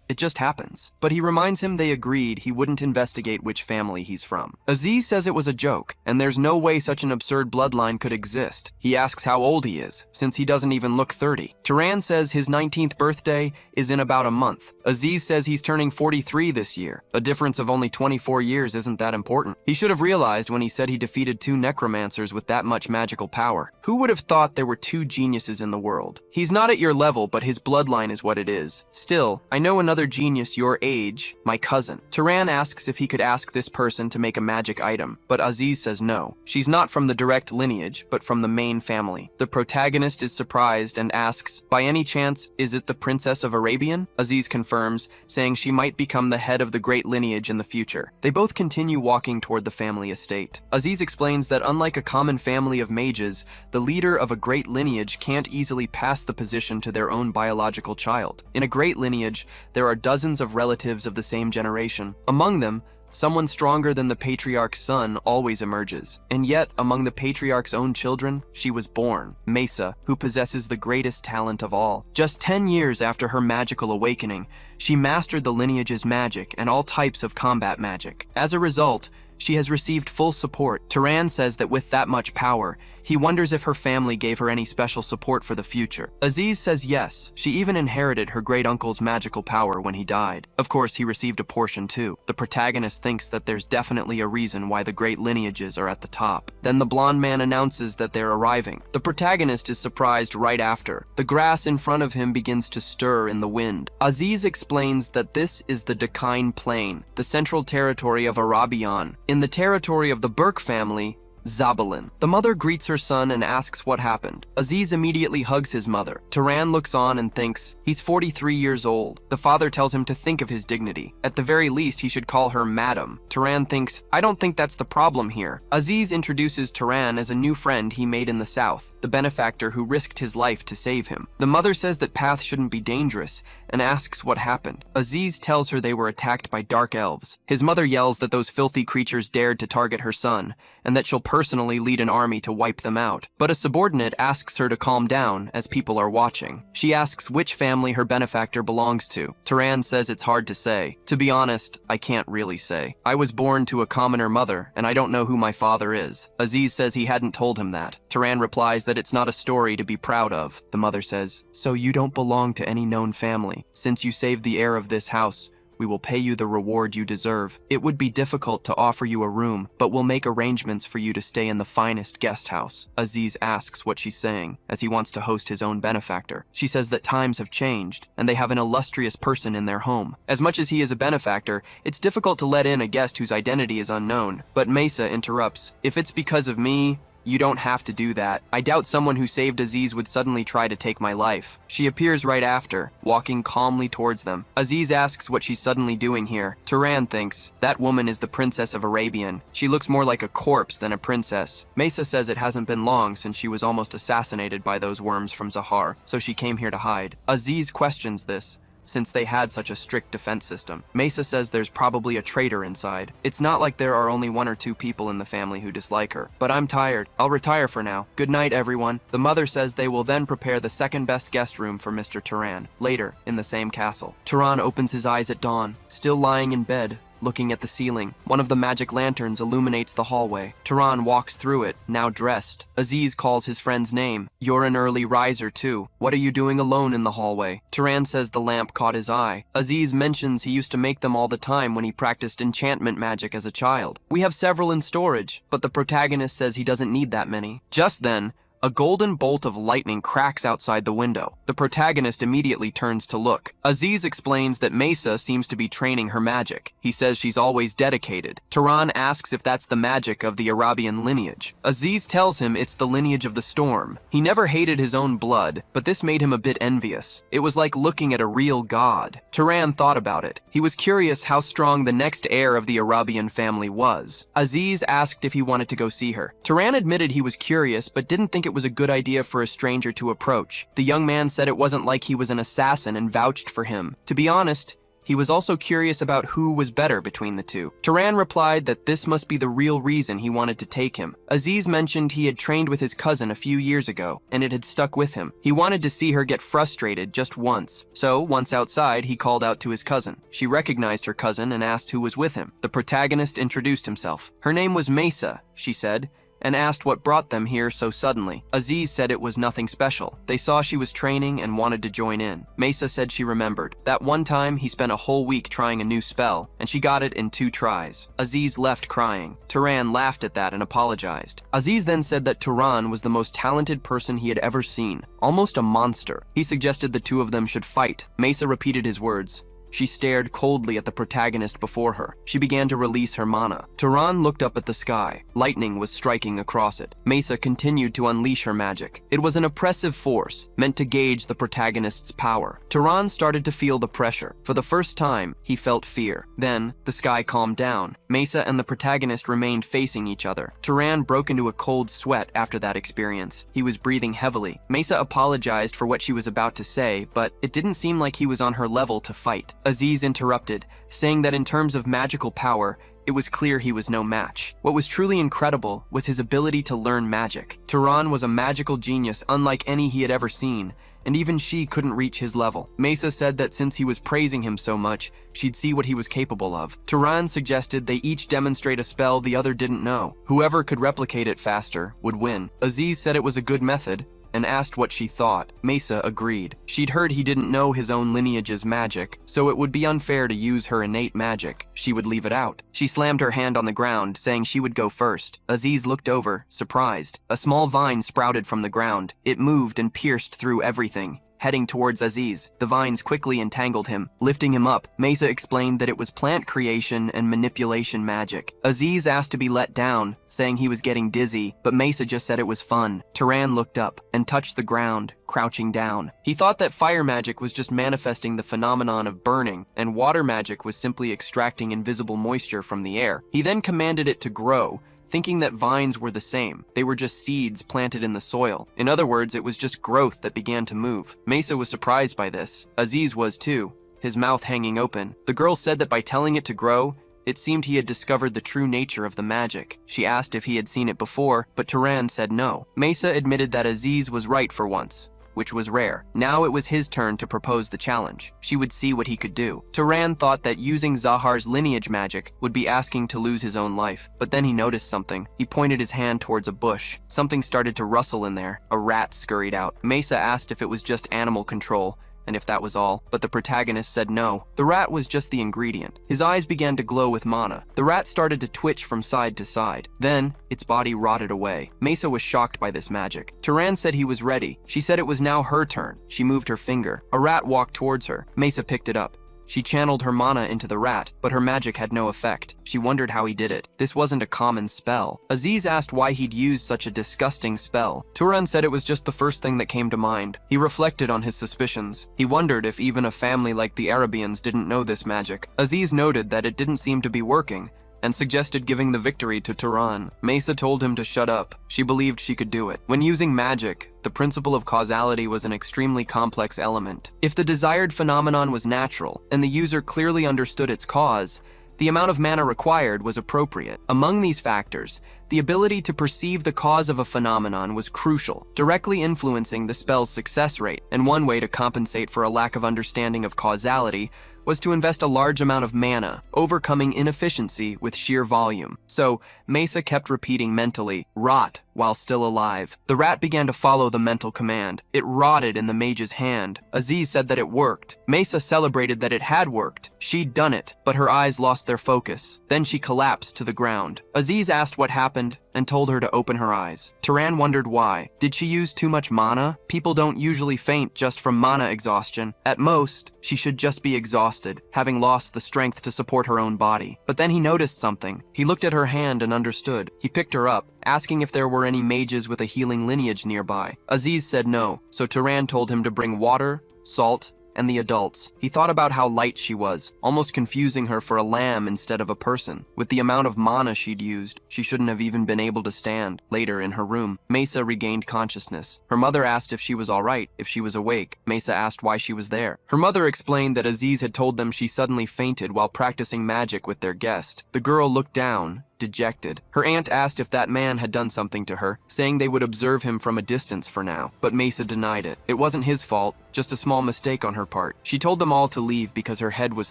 it just happens, but he reminds him they agreed he wouldn't investigate which family he's from. Aziz says it was a joke, and there's no way such an absurd bloodline could exist. He asks how old he is, since he doesn't even look 30. Turan says his 19th birthday is in about a month. Aziz says he's turning 43 this year. A difference of only 24 years isn't that important. He should have realized when he said he defeated 2 necromancers with that much magical power. Who would have thought there were 2 geniuses in the world? He's not at your level, but his bloodline is what it is. Still, I know another genius your age, my cousin. Turan asks if he could ask this person to make a magic item, but Aziz says no. She's not from the direct lineage, but from the main family. The protagonist is surprised and asks, by any chance, is it the Princess of Arabian? Aziz confirms, saying she might become the head of the great lineage in the future. They both continue walking toward the family estate. Aziz explains that unlike a common family of mages, the leader of a great lineage can't easily pass the position to their own biological child. In a great lineage, there are dozens of relatives of the same generation. Among them, someone stronger than the patriarch's son always emerges. And yet, among the patriarch's own children, she was born, Mesa, who possesses the greatest talent of all. Just 10 years after her magical awakening, she mastered the lineage's magic and all types of combat magic. As a result, she has received full support. Turan says that with that much power, he wonders if her family gave her any special support for the future. Aziz says yes, she even inherited her great-uncle's magical power when he died. Of course, he received a portion too. The protagonist thinks that there's definitely a reason why the great lineages are at the top. Then the blonde man announces that they're arriving. The protagonist is surprised right after. The grass in front of him begins to stir in the wind. Aziz explains that this is the Dakine Plain, the central territory of Arabian, in the territory of the Burke family, Zabalin. The mother greets her son and asks what happened. Aziz immediately hugs his mother. Turan looks on and thinks he's 43 years old. The father tells him to think of his dignity. At the very least, he should call her Madam. Turan thinks, I don't think that's the problem here. Aziz introduces Turan as a new friend he made in the south, the benefactor who risked his life to save him. The mother says that paths shouldn't be dangerous and asks what happened. Aziz tells her they were attacked by dark elves. His mother yells that those filthy creatures dared to target her son and that she'll personally lead an army to wipe them out. But a subordinate asks her to calm down as people are watching. She asks which family her benefactor belongs to. Turan says it's hard to say. To be honest, I can't really say. I was born to a commoner mother, and I don't know who my father is. Aziz says he hadn't told him that. Turan replies that it's not a story to be proud of. The mother says, so you don't belong to any known family. Since you saved the heir of this house, we will pay you the reward you deserve. It would be difficult to offer you a room, but we'll make arrangements for you to stay in the finest guest house. Aziz asks what she's saying, as he wants to host his own benefactor. She says that times have changed, and they have an illustrious person in their home. As much as he is a benefactor, it's difficult to let in a guest whose identity is unknown. But Mesa interrupts, if it's because of me, you don't have to do that. I doubt someone who saved Aziz would suddenly try to take my life. She appears right after, walking calmly towards them. Aziz asks what she's suddenly doing here. Turan thinks, that woman is the Princess of Arabian. She looks more like a corpse than a princess. Mesa says it hasn't been long since she was almost assassinated by those worms from Zahar, so she came here to hide. Aziz questions this, since they had such a strict defense system. Mesa says there's probably a traitor inside. It's not like there are only 1 or 2 people in the family who dislike her. But I'm tired. I'll retire for now. Good night, everyone. The mother says they will then prepare the second best guest room for Mr. Turan, later in the same castle. Turan opens his eyes at dawn, still lying in bed, looking at the ceiling. One of the magic lanterns illuminates the hallway. Turan walks through it, now dressed. Aziz calls his friend's name. You're an early riser too. What are you doing alone in the hallway? Turan says the lamp caught his eye. Aziz mentions he used to make them all the time when he practiced enchantment magic as a child. We have several in storage, but the protagonist says he doesn't need that many. Just then, a golden bolt of lightning cracks outside the window. The protagonist immediately turns to look. Aziz explains that Mesa seems to be training her magic. He says she's always dedicated. Turan asks if that's the magic of the Arabian lineage. Aziz tells him it's the lineage of the storm. He never hated his own blood, but this made him a bit envious. It was like looking at a real god. Turan thought about it. He was curious how strong the next heir of the Arabian family was. Aziz asked if he wanted to go see her. Turan admitted he was curious, but didn't think think it was a good idea for a stranger to approach. The young man said it wasn't like he was an assassin and vouched for him. To be honest, he was also curious about who was better between the two. Turan replied that this must be the real reason he wanted to take him. Aziz mentioned he had trained with his cousin a few years ago, and it had stuck with him. He wanted to see her get frustrated just once. So, once outside, he called out to his cousin. She recognized her cousin and asked who was with him. The protagonist introduced himself. Her name was Mesa, she said, and asked what brought them here so suddenly. Aziz said it was nothing special. They saw she was training and wanted to join in. Mesa said she remembered. That one time, he spent a whole week trying a new spell, and she got it in 2 tries. Aziz left crying. Turan laughed at that and apologized. Aziz then said that Turan was the most talented person he had ever seen, almost a monster. He suggested the two of them should fight. Mesa repeated his words. She stared coldly at the protagonist before her. She began to release her mana. Turan looked up at the sky. Lightning was striking across it. Mesa continued to unleash her magic. It was an oppressive force, meant to gauge the protagonist's power. Turan started to feel the pressure. For the first time, he felt fear. Then, the sky calmed down. Mesa and the protagonist remained facing each other. Turan broke into a cold sweat after that experience. He was breathing heavily. Mesa apologized for what she was about to say, but it didn't seem like he was on her level to fight. Aziz interrupted, saying that in terms of magical power, it was clear he was no match. What was truly incredible was his ability to learn magic. Turan was a magical genius unlike any he had ever seen, and even she couldn't reach his level. Mesa said that since he was praising him so much, she'd see what he was capable of. Turan suggested they each demonstrate a spell the other didn't know. Whoever could replicate it faster would win. Aziz said it was a good method, and asked what she thought. Mesa agreed. She'd heard he didn't know his own lineage's magic, so it would be unfair to use her innate magic. She would leave it out. She slammed her hand on the ground, saying she would go first. Aziz looked over, surprised. A small vine sprouted from the ground. It moved and pierced through everything, heading towards Aziz. The vines quickly entangled him, lifting him up. Mesa explained that it was plant creation and manipulation magic. Aziz asked to be let down, saying he was getting dizzy, but Mesa just said it was fun. Turan looked up and touched the ground, crouching down. He thought that fire magic was just manifesting the phenomenon of burning, and water magic was simply extracting invisible moisture from the air. He then commanded it to grow, thinking that vines were the same. They were just seeds planted in the soil. In other words, it was just growth that began to move. Mesa was surprised by this. Aziz was too, his mouth hanging open. The girl said that by telling it to grow, it seemed he had discovered the true nature of the magic. She asked if he had seen it before, but Turan said no. Mesa admitted that Aziz was right for once, which was rare. Now it was his turn to propose the challenge. She would see what he could do. Turan thought that using Zahar's lineage magic would be asking to lose his own life, but then he noticed something. He pointed his hand towards a bush. Something started to rustle in there. A rat scurried out. Mesa asked if it was just animal control, and if that was all, but the protagonist said no. The rat was just the ingredient. His eyes began to glow with mana. The rat started to twitch from side to side. Then, its body rotted away. Mesa was shocked by this magic. Turan said he was ready. She said it was now her turn. She moved her finger. A rat walked towards her. Mesa picked it up. She channeled her mana into the rat, but her magic had no effect. She wondered how he did it. This wasn't a common spell. Aziz asked why he'd used such a disgusting spell. Turan said it was just the first thing that came to mind. He reflected on his suspicions. He wondered if even a family like the Arabians didn't know this magic. Aziz noted that it didn't seem to be working, and suggested giving the victory to Turan. Mesa told him to shut up. She believed she could do it. When using magic, the principle of causality was an extremely complex element. If the desired phenomenon was natural, and the user clearly understood its cause, the amount of mana required was appropriate. Among these factors, the ability to perceive the cause of a phenomenon was crucial, directly influencing the spell's success rate, and one way to compensate for a lack of understanding of causality was to invest a large amount of mana, overcoming inefficiency with sheer volume. So, Mesa kept repeating mentally, "Rot," while still alive. The rat began to follow the mental command. It rotted in the mage's hand. Aziz said that it worked. Mesa celebrated that it had worked. She'd done it, but her eyes lost their focus. Then she collapsed to the ground. Aziz asked what happened and told her to open her eyes. Turan wondered why. Did she use too much mana? People don't usually faint just from mana exhaustion. At most, she should just be exhausted, having lost the strength to support her own body. But then he noticed something. He looked at her hand and understood. He picked her up, asking if there were any mages with a healing lineage nearby. Aziz said no, so Turan told him to bring water, salt, and the adults. He thought about how light she was, almost confusing her for a lamb instead of a person. With the amount of mana she'd used, she shouldn't have even been able to stand. Later, in her room, Mesa regained consciousness. Her mother asked if she was alright, if she was awake. Mesa asked why she was there. Her mother explained that Aziz had told them she suddenly fainted while practicing magic with their guest. The girl looked down, dejected. Her aunt asked if that man had done something to her, saying they would observe him from a distance for now, but Mesa denied it. It wasn't his fault, just a small mistake on her part. She told them all to leave because her head was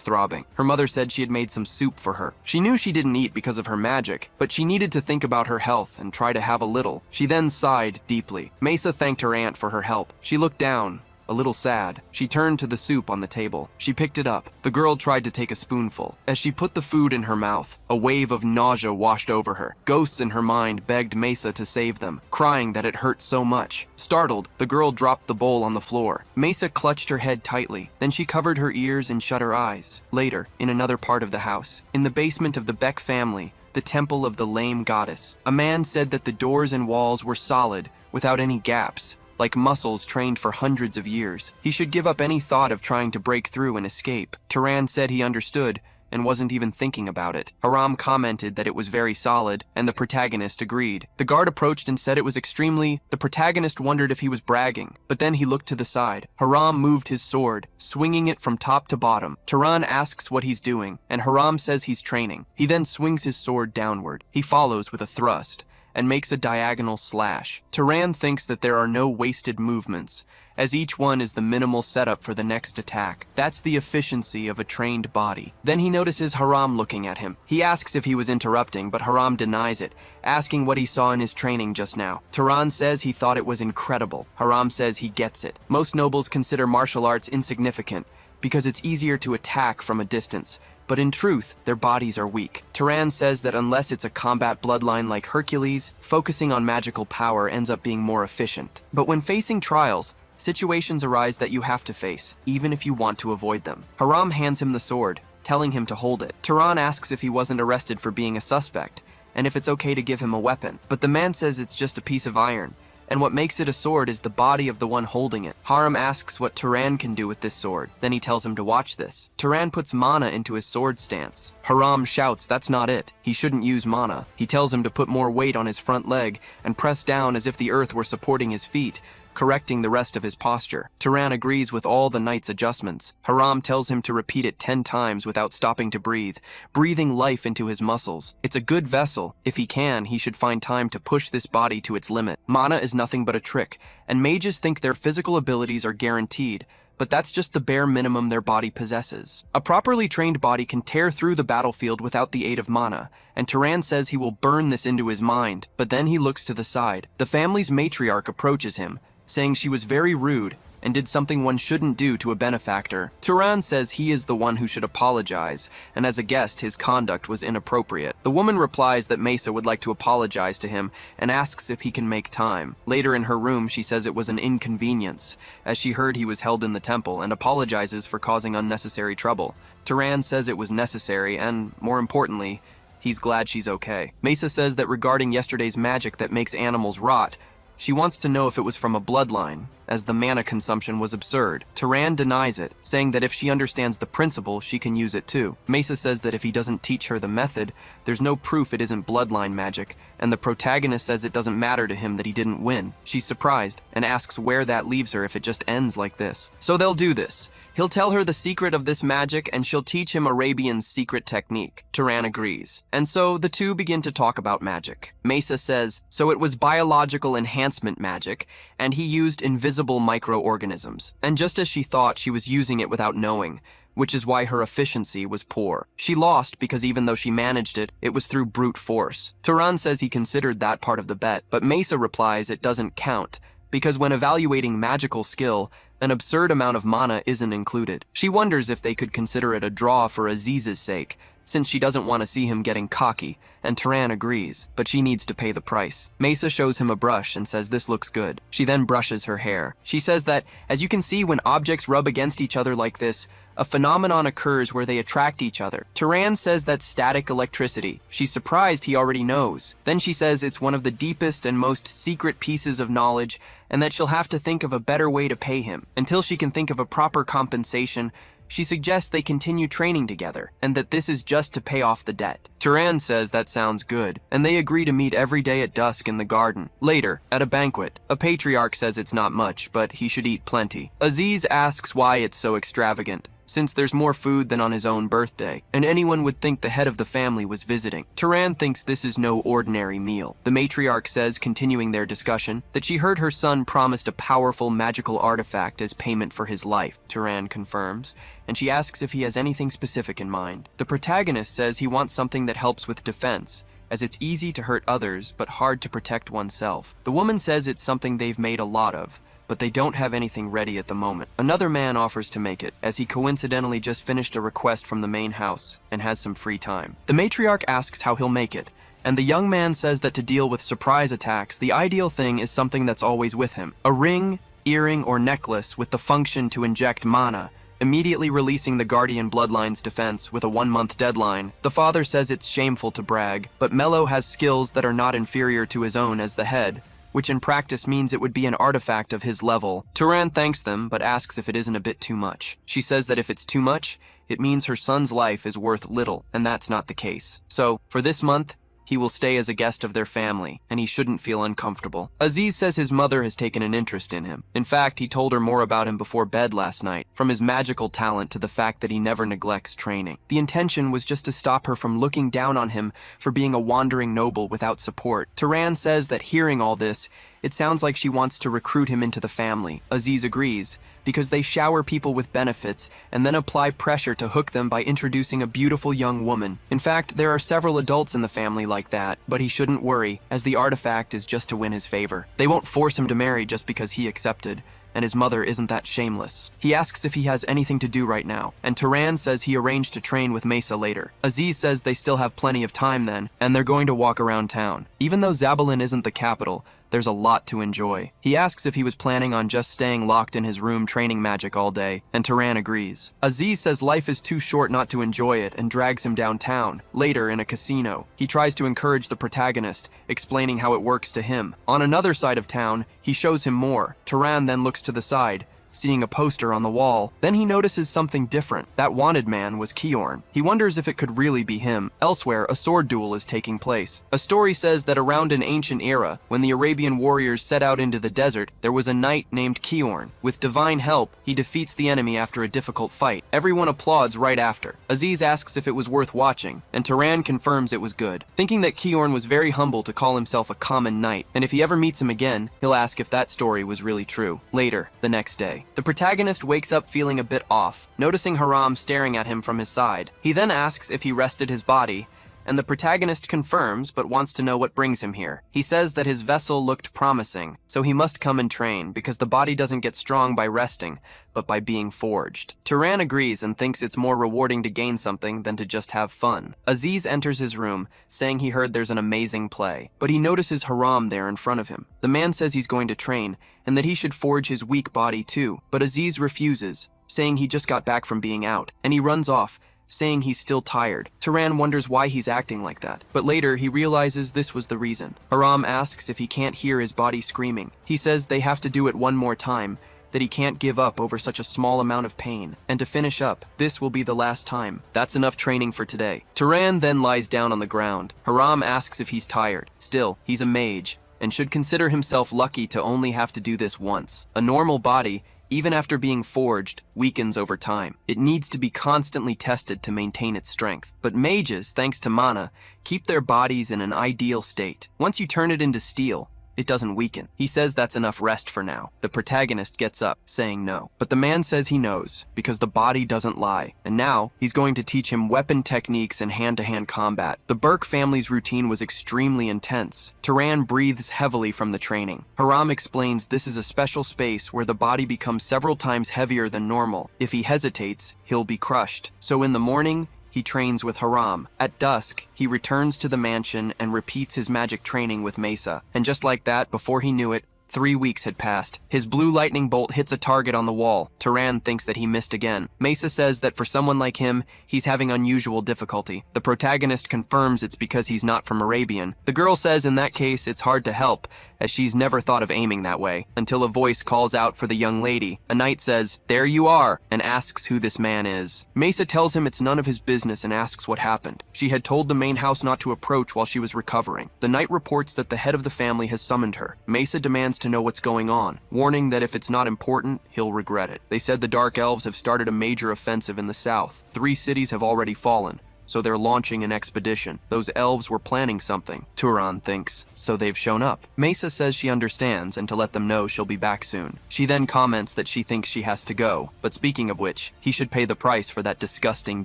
throbbing. Her mother said she had made some soup for her. She knew she didn't eat because of her magic, but she needed to think about her health and try to have a little. She then sighed deeply. Mesa thanked her aunt for her help. She looked down, a little sad. She turned to the soup on the table. She picked it up. The girl tried to take a spoonful. As she put the food in her mouth, a wave of nausea washed over her. Ghosts in her mind begged Mesa to save them, crying that it hurt so much. Startled, the girl dropped the bowl on the floor. Mesa clutched her head tightly. Then she covered her ears and shut her eyes. Later, in another part of the house, in the basement of the Beck family, the temple of the lame goddess, a man said that the doors and walls were solid, without any gaps, like muscles trained for hundreds of years. He should give up any thought of trying to break through and escape. Turan said he understood and wasn't even thinking about it. Haram commented that it was very solid, and the protagonist agreed. The guard approached and said it was extremely... The protagonist wondered if he was bragging, but then he looked to the side. Haram moved his sword, swinging it from top to bottom. Turan asks what he's doing, and Haram says he's training. He then swings his sword downward. He follows with a thrust and makes a diagonal slash. Turan thinks that there are no wasted movements, as each one is the minimal setup for the next attack. That's the efficiency of a trained body. Then he notices Haram looking at him. He asks if he was interrupting, but Haram denies it, asking what he saw in his training just now. Turan says he thought it was incredible. Haram says he gets it. Most nobles consider martial arts insignificant because it's easier to attack from a distance, but in truth, their bodies are weak. Turan says that unless it's a combat bloodline like Hercules, focusing on magical power ends up being more efficient. But when facing trials, situations arise that you have to face, even if you want to avoid them. Haram hands him the sword, telling him to hold it. Turan asks if he wasn't arrested for being a suspect, and if it's okay to give him a weapon. But the man says it's just a piece of iron, and what makes it a sword is the body of the one holding it. Haram asks what Turan can do with this sword. Then he tells him to watch this. Turan puts mana into his sword stance. Haram shouts that's not it. He shouldn't use mana. He tells him to put more weight on his front leg and press down as if the earth were supporting his feet, correcting the rest of his posture. Turan agrees with all the knight's adjustments. Haram tells him to repeat it 10 times without stopping to breathe, breathing life into his muscles. It's a good vessel. If he can, he should find time to push this body to its limit. Mana is nothing but a trick, and mages think their physical abilities are guaranteed, but that's just the bare minimum their body possesses. A properly trained body can tear through the battlefield without the aid of mana, and Turan says he will burn this into his mind, but then he looks to the side. The family's matriarch approaches him, saying she was very rude and did something one shouldn't do to a benefactor. Turan says he is the one who should apologize, and as a guest, his conduct was inappropriate. The woman replies that Mesa would like to apologize to him and asks if he can make time. Later in her room, she says it was an inconvenience, as she heard he was held in the temple, and apologizes for causing unnecessary trouble. Turan says it was necessary, and, more importantly, he's glad she's okay. Mesa says that regarding yesterday's magic that makes animals rot, she wants to know if it was from a bloodline, as the mana consumption was absurd. Turan denies it, saying that if she understands the principle, she can use it too. Mesa says that if he doesn't teach her the method, there's no proof it isn't bloodline magic, and the protagonist says it doesn't matter to him that he didn't win. She's surprised, and asks where that leaves her if it just ends like this. So they'll do this. He'll tell her the secret of this magic, and she'll teach him Arabian's secret technique. Turan agrees. And so the two begin to talk about magic. Mesa says, so it was biological enhancement magic, and he used invisible microorganisms. And just as she thought, she was using it without knowing, which is why her efficiency was poor. She lost because even though she managed it, it was through brute force. Turan says he considered that part of the bet, but Mesa replies it doesn't count, because when evaluating magical skill, an absurd amount of mana isn't included. She wonders if they could consider it a draw for Aziz's sake, since she doesn't want to see him getting cocky, and Turan agrees, but she needs to pay the price. Mesa shows him a brush and says this looks good. She then brushes her hair. She says that, as you can see, when objects rub against each other like this, a phenomenon occurs where they attract each other. Turan says that's static electricity. She's surprised he already knows. Then she says it's one of the deepest and most secret pieces of knowledge, and that she'll have to think of a better way to pay him. Until she can think of a proper compensation, she suggests they continue training together, and that this is just to pay off the debt. Turan says that sounds good, and they agree to meet every day at dusk in the garden. Later, at a banquet, a patriarch says it's not much, but he should eat plenty. Aziz asks why it's so extravagant, since there's more food than on his own birthday, and anyone would think the head of the family was visiting. Turan thinks this is no ordinary meal. The matriarch says, continuing their discussion, that she heard her son promised a powerful magical artifact as payment for his life. Turan confirms, and she asks if he has anything specific in mind. The protagonist says he wants something that helps with defense, as it's easy to hurt others but hard to protect oneself. The woman says it's something they've made a lot of, but they don't have anything ready at the moment. Another man offers to make it, as he coincidentally just finished a request from the main house and has some free time. The matriarch asks how he'll make it, and the young man says that to deal with surprise attacks, the ideal thing is something that's always with him. A ring, earring, or necklace with the function to inject mana, immediately releasing the Guardian Bloodline's defense with a 1-month deadline. The father says it's shameful to brag, but Mello has skills that are not inferior to his own as the head, which in practice means it would be an artifact of his level. Turan thanks them, but asks if it isn't a bit too much. She says that if it's too much, it means her son's life is worth little, and that's not the case. So, for this month, he will stay as a guest of their family, and he shouldn't feel uncomfortable. Aziz says his mother has taken an interest in him. In fact, he told her more about him before bed last night, from his magical talent to the fact that he never neglects training. The intention was just to stop her from looking down on him for being a wandering noble without support. Turan says that hearing all this, it sounds like she wants to recruit him into the family. Aziz agrees, because they shower people with benefits and then apply pressure to hook them by introducing a beautiful young woman. In fact, there are several adults in the family like that, but he shouldn't worry, as the artifact is just to win his favor. They won't force him to marry just because he accepted, and his mother isn't that shameless. He asks if he has anything to do right now, and Turan says he arranged to train with Mesa later. Aziz says they still have plenty of time then, and they're going to walk around town. Even though Zabalin isn't the capital, there's a lot to enjoy. He asks if he was planning on just staying locked in his room training magic all day, and Turan agrees. Aziz says life is too short not to enjoy it and drags him downtown. Later, in a casino, he tries to encourage the protagonist, explaining how it works to him. On another side of town, he shows him more. Turan then looks to the side, seeing a poster on the wall. Then he notices something different. That wanted man was Kiorn. He wonders if it could really be him. Elsewhere, a sword duel is taking place. A story says that around an ancient era, when the Arabian warriors set out into the desert, there was a knight named Kiorn. With divine help, he defeats the enemy after a difficult fight. Everyone applauds right after. Aziz asks if it was worth watching, and Turan confirms it was good, thinking that Kiorn was very humble to call himself a common knight, and if he ever meets him again, he'll ask if that story was really true. Later, the next day, the protagonist wakes up feeling a bit off, noticing Haram staring at him from his side. He then asks if he rested his body, and the protagonist confirms but wants to know what brings him here. He says that his vessel looked promising, so he must come and train because the body doesn't get strong by resting, but by being forged. Turan agrees and thinks it's more rewarding to gain something than to just have fun. Aziz enters his room, saying he heard there's an amazing play, but he notices Haram there in front of him. The man says he's going to train, and that he should forge his weak body too, but Aziz refuses, saying he just got back from being out, and he runs off, saying he's still tired. Turan wonders why he's acting like that, but later he realizes this was the reason. Haram asks if he can't hear his body screaming. He says they have to do it one more time, that he can't give up over such a small amount of pain, and to finish up, this will be the last time. That's enough training for today. Turan then lies down on the ground. Haram asks if he's tired. Still, he's a mage, and should consider himself lucky to only have to do this once. A normal body, even after being forged, weakens over time. It needs to be constantly tested to maintain its strength. But mages, thanks to mana, keep their bodies in an ideal state. Once you turn it into steel, it doesn't weaken. He says that's enough rest for now. The protagonist gets up, saying no. But the man says he knows, because the body doesn't lie. And now, he's going to teach him weapon techniques and hand-to-hand combat. The Burke family's routine was extremely intense. Turan breathes heavily from the training. Haram explains this is a special space where the body becomes several times heavier than normal. If he hesitates, he'll be crushed. So in the morning, he trains with Haram. At dusk, he returns to the mansion and repeats his magic training with Mesa. And just like that, before he knew it, 3 weeks had passed. His blue lightning bolt hits a target on the wall. Turan thinks that he missed again. Mesa says that for someone like him, he's having unusual difficulty. The protagonist confirms it's because he's not from Arabian. The girl says in that case it's hard to help, as she's never thought of aiming that way, until a voice calls out for the young lady. A knight says, "There you are," and asks who this man is. Mesa tells him it's none of his business and asks what happened. She had told the main house not to approach while she was recovering. The knight reports that the head of the family has summoned her. Mesa demands to know what's going on, warning that if it's not important, he'll regret it. They said the Dark Elves have started a major offensive in the south. 3 cities have already fallen, so they're launching an expedition. Those elves were planning something, Turan thinks, so they've shown up. Mesa says she understands and to let them know she'll be back soon. She then comments that she thinks she has to go, but speaking of which, he should pay the price for that disgusting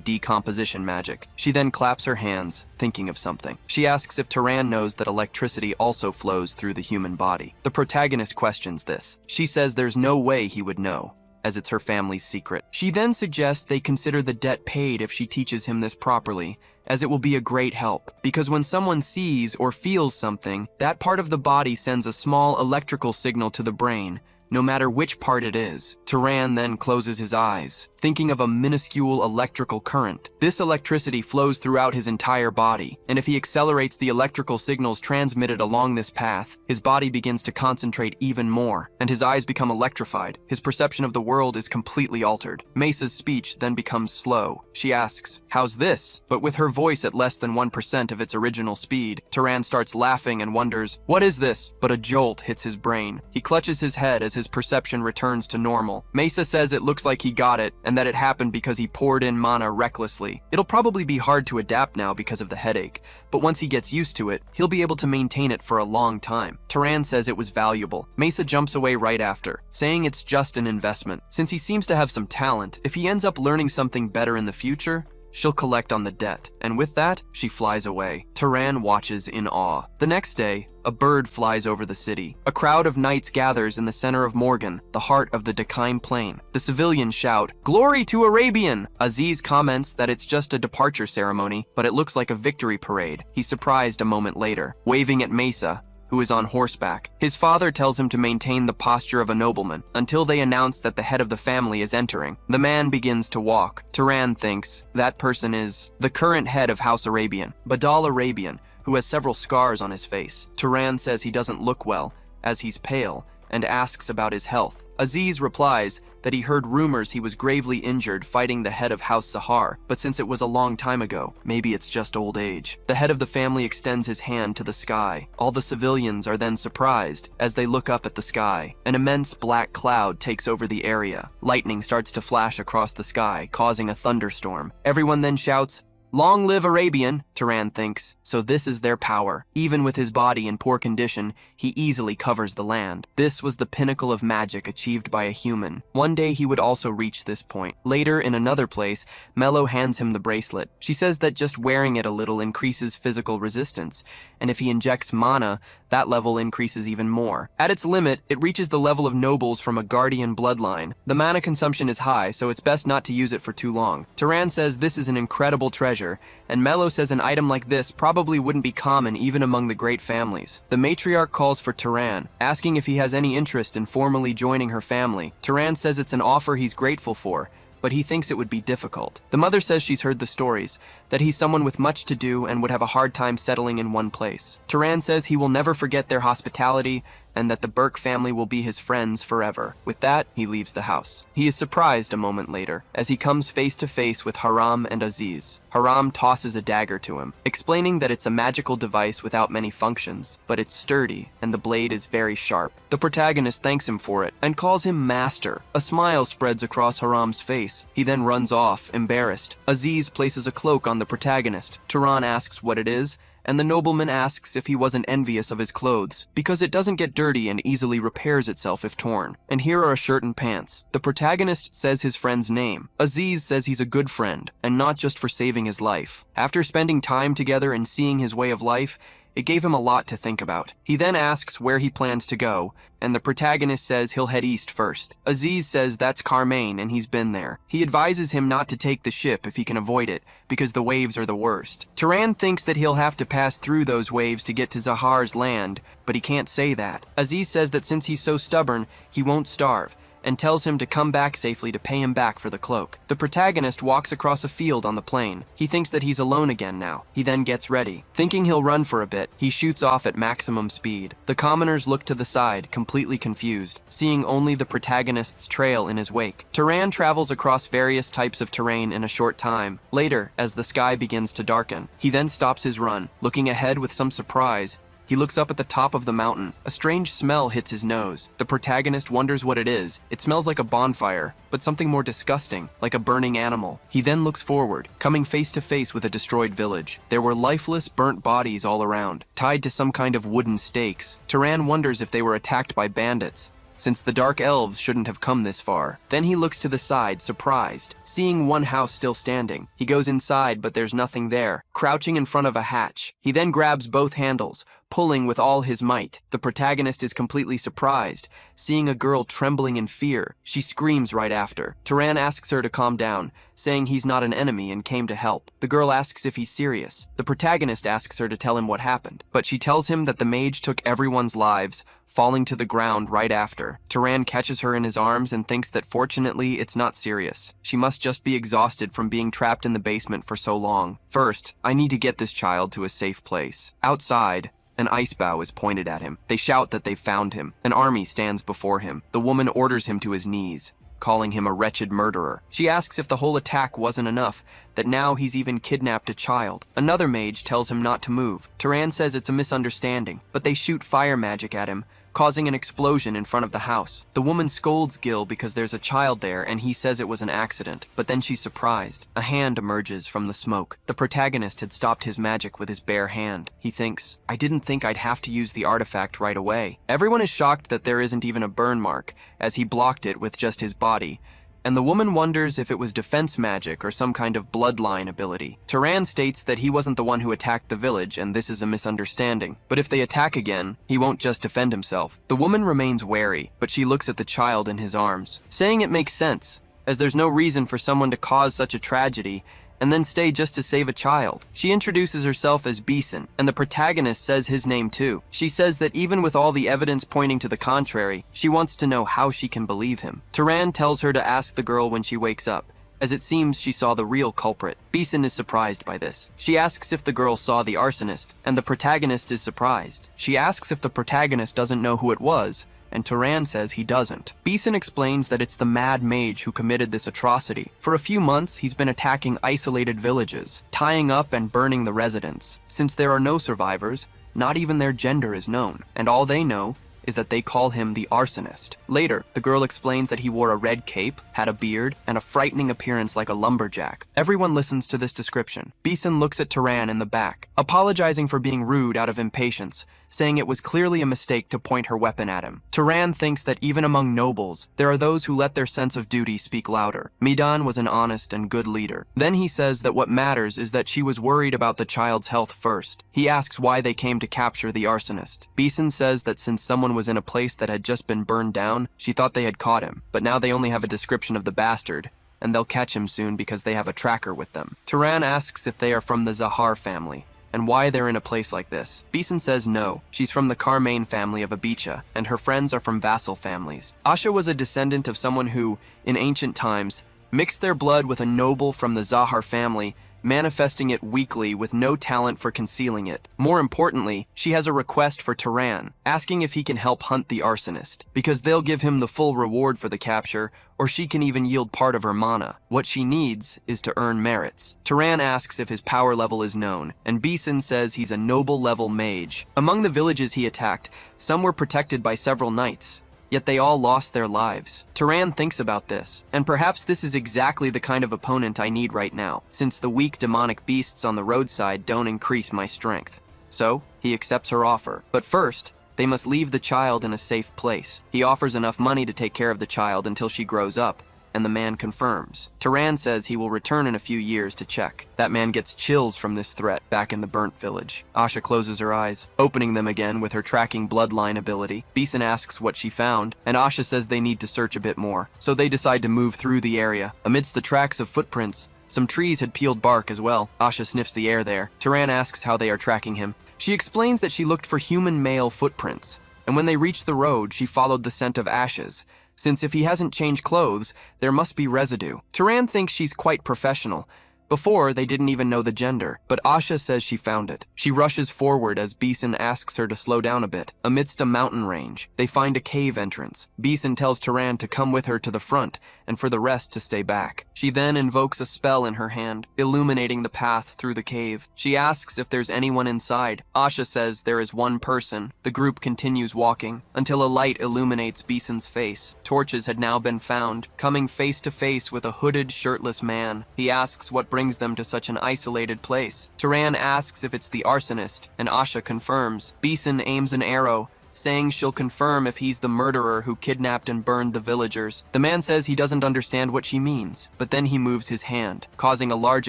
decomposition magic. She then claps her hands, thinking of something. She asks if Turan knows that electricity also flows through the human body. The protagonist questions this. She says there's no way he would know, as it's her family's secret. She then suggests they consider the debt paid if she teaches him this properly, as it will be a great help. Because when someone sees or feels something, that part of the body sends a small electrical signal to the brain, no matter which part it is. Turan then closes his eyes, thinking of a minuscule electrical current. This electricity flows throughout his entire body, and if he accelerates the electrical signals transmitted along this path, his body begins to concentrate even more, and his eyes become electrified. His perception of the world is completely altered. Mesa's speech then becomes slow. She asks, "How's this?" But with her voice at less than 1% of its original speed, Turan starts laughing and wonders, "What is this?" But a jolt hits his brain. He clutches his head as his perception returns to normal. Mesa says it looks like he got it, and that it happened because he poured in mana recklessly. It'll probably be hard to adapt now because of the headache, but once he gets used to it, he'll be able to maintain it for a long time. Turan says it was valuable. Mesa jumps away right after, saying it's just an investment. Since he seems to have some talent, if he ends up learning something better in the future, she'll collect on the debt, and with that, she flies away. Turan watches in awe. The next day, a bird flies over the city. A crowd of knights gathers in the center of Morgan, the heart of the Dakine Plain. The civilians shout, "Glory to Arabian!" Aziz comments that it's just a departure ceremony, but it looks like a victory parade. He's surprised a moment later, waving at Mesa, who is on horseback. His father tells him to maintain the posture of a nobleman until they announce that the head of the family is entering. The man begins to walk. Turan thinks that person is the current head of House Arabian, Badal Arabian, who has several scars on his face. Turan says he doesn't look well, as he's pale, and asks about his health. Aziz replies that he heard rumors he was gravely injured fighting the head of House Sahar, but since it was a long time ago, maybe it's just old age. The head of the family extends his hand to the sky. All the civilians are then surprised as they look up at the sky. An immense black cloud takes over the area. Lightning starts to flash across the sky, causing a thunderstorm. Everyone then shouts, "Long live Arabian," Turan thinks, so this is their power. Even with his body in poor condition, he easily covers the land. This was the pinnacle of magic achieved by a human. One day he would also reach this point. Later, in another place, Mello hands him the bracelet. She says that just wearing it a little increases physical resistance, and if he injects mana, that level increases even more. At its limit, it reaches the level of nobles from a guardian bloodline. The mana consumption is high, so it's best not to use it for too long. Turan says this is an incredible treasure, and Mello says an item like this probably wouldn't be common even among the great families. The matriarch calls for Turan, asking if he has any interest in formally joining her family. Turan says it's an offer he's grateful for, but he thinks it would be difficult. The mother says she's heard the stories, that he's someone with much to do and would have a hard time settling in one place. Turan says he will never forget their hospitality and that the Burke family will be his friends forever. With that, he leaves the house. He is surprised a moment later as he comes face to face with Haram and Aziz. Haram tosses a dagger to him, explaining that it's a magical device without many functions, but it's sturdy and the blade is very sharp. The protagonist thanks him for it and calls him master. A smile spreads across Haram's face. He then runs off, embarrassed. Aziz places a cloak on the protagonist. Turan asks what it is, and the nobleman asks if he wasn't envious of his clothes, because it doesn't get dirty and easily repairs itself if torn. And here are a shirt and pants. The protagonist says his friend's name. Aziz says he's a good friend, and not just for saving his life. After spending time together and seeing his way of life, It gave him a lot to think about. He then asks where he plans to go, and the protagonist says he'll head east first. Aziz says that's Carmane and he's been there. He advises him not to take the ship if he can avoid it, because the waves are the worst. Turan thinks that he'll have to pass through those waves to get to Zahar's land, but he can't say that. Aziz says that since he's so stubborn, he won't starve, and tells him to come back safely to pay him back for the cloak. The protagonist walks across a field on the plain. He thinks that he's alone again now. He then gets ready. Thinking he'll run for a bit, he shoots off at maximum speed. The commoners look to the side, completely confused, seeing only the protagonist's trail in his wake. Turan travels across various types of terrain in a short time. Later, as the sky begins to darken, he then stops his run. Looking ahead with some surprise, he looks up at the top of the mountain. A strange smell hits his nose. The protagonist wonders what it is. It smells like a bonfire, but something more disgusting, like a burning animal. He then looks forward, coming face to face with a destroyed village. There were lifeless, burnt bodies all around, tied to some kind of wooden stakes. Turan wonders if they were attacked by bandits, since the dark elves shouldn't have come this far. Then he looks to the side, surprised, seeing one house still standing. He goes inside, but there's nothing there, crouching in front of a hatch. He then grabs both handles, pulling with all his might. The protagonist is completely surprised, seeing a girl trembling in fear. She screams right after. Turan asks her to calm down, saying he's not an enemy and came to help. The girl asks if he's serious. The protagonist asks her to tell him what happened, but she tells him that the mage took everyone's lives, falling to the ground right after. Turan catches her in his arms and thinks that fortunately it's not serious. She must just be exhausted from being trapped in the basement for so long. First, I need to get this child to a safe place. Outside, an ice bow is pointed at him. They shout that they've found him. An army stands before him. The woman orders him to his knees, calling him a wretched murderer. She asks if the whole attack wasn't enough, that now he's even kidnapped a child. Another mage tells him not to move. Turan says it's a misunderstanding, but they shoot fire magic at him, causing an explosion in front of the house. The woman scolds Gil because there's a child there and he says it was an accident, but then she's surprised. A hand emerges from the smoke. The protagonist had stopped his magic with his bare hand. He thinks, I didn't think I'd have to use the artifact right away. Everyone is shocked that there isn't even a burn mark, as he blocked it with just his body, and the woman wonders if it was defense magic or some kind of bloodline ability. Turan states that he wasn't the one who attacked the village and this is a misunderstanding. But if they attack again, he won't just defend himself. The woman remains wary, but she looks at the child in his arms, saying it makes sense, as there's no reason for someone to cause such a tragedy and then stay just to save a child. She introduces herself as Beeson, and the protagonist says his name too. She says that even with all the evidence pointing to the contrary, she wants to know how she can believe him. Turan tells her to ask the girl when she wakes up, as it seems she saw the real culprit. Beeson is surprised by this. She asks if the girl saw the arsonist, and the protagonist is surprised. She asks if the protagonist doesn't know who it was, and Turan says he doesn't. Beeson explains that it's the mad mage who committed this atrocity. For a few months, he's been attacking isolated villages, tying up and burning the residents. Since there are no survivors, not even their gender is known, and all they know is that they call him the arsonist. Later, the girl explains that he wore a red cape, had a beard, and a frightening appearance like a lumberjack. Everyone listens to this description. Beeson looks at Turan in the back, apologizing for being rude out of impatience, saying it was clearly a mistake to point her weapon at him. Turan thinks that even among nobles, there are those who let their sense of duty speak louder. Midan was an honest and good leader. Then he says that what matters is that she was worried about the child's health first. He asks why they came to capture the arsonist. Beeson says that since someone was in a place that had just been burned down, she thought they had caught him, but now they only have a description of the bastard, and they'll catch him soon because they have a tracker with them. Turan asks if they are from the Zahar family, and why they're in a place like this. Beeson says no, she's from the Carmane family of Abicha, and her friends are from vassal families. Asha was a descendant of someone who, in ancient times, mixed their blood with a noble from the Zahar family, manifesting it weakly with no talent for concealing it. More importantly, she has a request for Turan, asking if he can help hunt the arsonist, because they'll give him the full reward for the capture, or she can even yield part of her mana. What she needs is to earn merits. Turan asks if his power level is known, and Beeson says he's a noble level mage. Among the villages he attacked, some were protected by several knights, yet they all lost their lives. Turan thinks about this, and perhaps this is exactly the kind of opponent I need right now, since the weak demonic beasts on the roadside don't increase my strength. So, he accepts her offer. But first, they must leave the child in a safe place. He offers enough money to take care of the child until she grows up, and the man confirms. Turan says he will return in a few years to check. That man gets chills from this threat back in the burnt village. Asha closes her eyes, opening them again with her tracking bloodline ability. Beeson asks what she found, and Asha says they need to search a bit more. So they decide to move through the area. Amidst the tracks of footprints, some trees had peeled bark as well. Asha sniffs the air there. Turan asks how they are tracking him. She explains that she looked for human male footprints, and when they reached the road, she followed the scent of ashes, since if he hasn't changed clothes, there must be residue. Turan thinks she's quite professional. Before, they didn't even know the gender, but Asha says she found it. She rushes forward as Beeson asks her to slow down a bit. Amidst a mountain range, they find a cave entrance. Beeson tells Turan to come with her to the front, and for the rest to stay back. She then invokes a spell in her hand, illuminating the path through the cave. She asks if there's anyone inside. Asha says there is one person. The group continues walking, until a light illuminates Beeson's face. Torches had now been found, coming face to face with a hooded, shirtless man. He asks what brings them to such an isolated place. Turan asks if it's the arsonist, and Asha confirms. Beeson aims an arrow, saying she'll confirm if he's the murderer who kidnapped and burned the villagers. The man says he doesn't understand what she means, but then he moves his hand, causing a large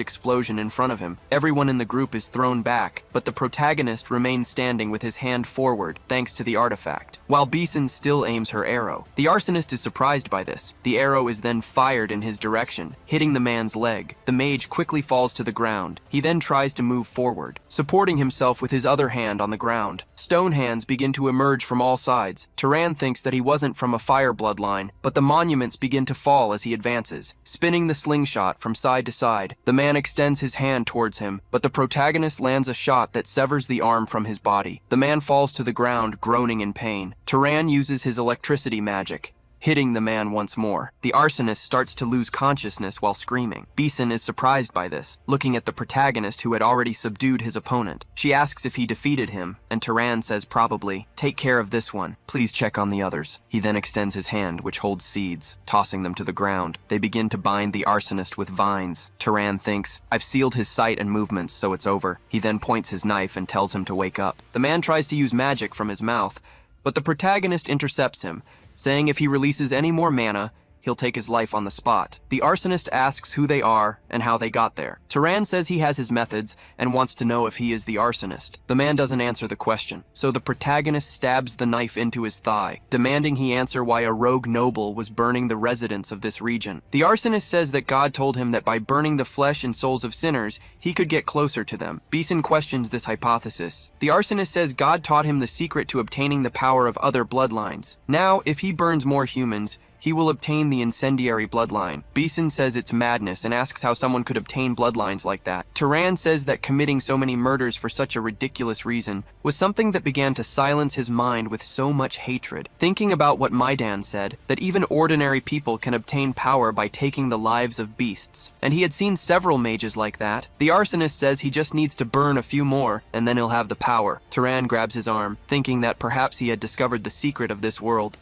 explosion in front of him. Everyone in the group is thrown back, but the protagonist remains standing with his hand forward, thanks to the artifact, while Beeson still aims her arrow. The arsonist is surprised by this. The arrow is then fired in his direction, hitting the man's leg. The mage quickly falls to the ground. He then tries to move forward, supporting himself with his other hand on the ground. Stone hands begin to emerge from all sides. Turan thinks that he wasn't from a fire bloodline, but the monuments begin to fall as he advances, spinning the slingshot from side to side. The man extends his hand towards him, but the protagonist lands a shot that severs the arm from his body. The man falls to the ground, groaning in pain. Turan uses his electricity magic, hitting the man once more. The arsonist starts to lose consciousness while screaming. Beeson is surprised by this, looking at the protagonist who had already subdued his opponent. She asks if he defeated him, and Turan says probably. Take care of this one. Please check on the others. He then extends his hand, which holds seeds, tossing them to the ground. They begin to bind the arsonist with vines. Turan thinks, I've sealed his sight and movements, so it's over. He then points his knife and tells him to wake up. The man tries to use magic from his mouth, but the protagonist intercepts him, saying if he releases any more mana, he'll take his life on the spot. The arsonist asks who they are and how they got there. Turan says he has his methods and wants to know if he is the arsonist. The man doesn't answer the question, so the protagonist stabs the knife into his thigh, demanding he answer why a rogue noble was burning the residents of this region. The arsonist says that God told him that by burning the flesh and souls of sinners, he could get closer to them. Beeson questions this hypothesis. The arsonist says God taught him the secret to obtaining the power of other bloodlines. Now, if he burns more humans, he will obtain the incendiary bloodline. Beeson says it's madness and asks how someone could obtain bloodlines like that. Turan says that committing so many murders for such a ridiculous reason was something that began to silence his mind with so much hatred. Thinking about what Maidan said, that even ordinary people can obtain power by taking the lives of beasts. And he had seen several mages like that. The arsonist says he just needs to burn a few more, and then he'll have the power. Turan grabs his arm, thinking that perhaps he had discovered the secret of this world.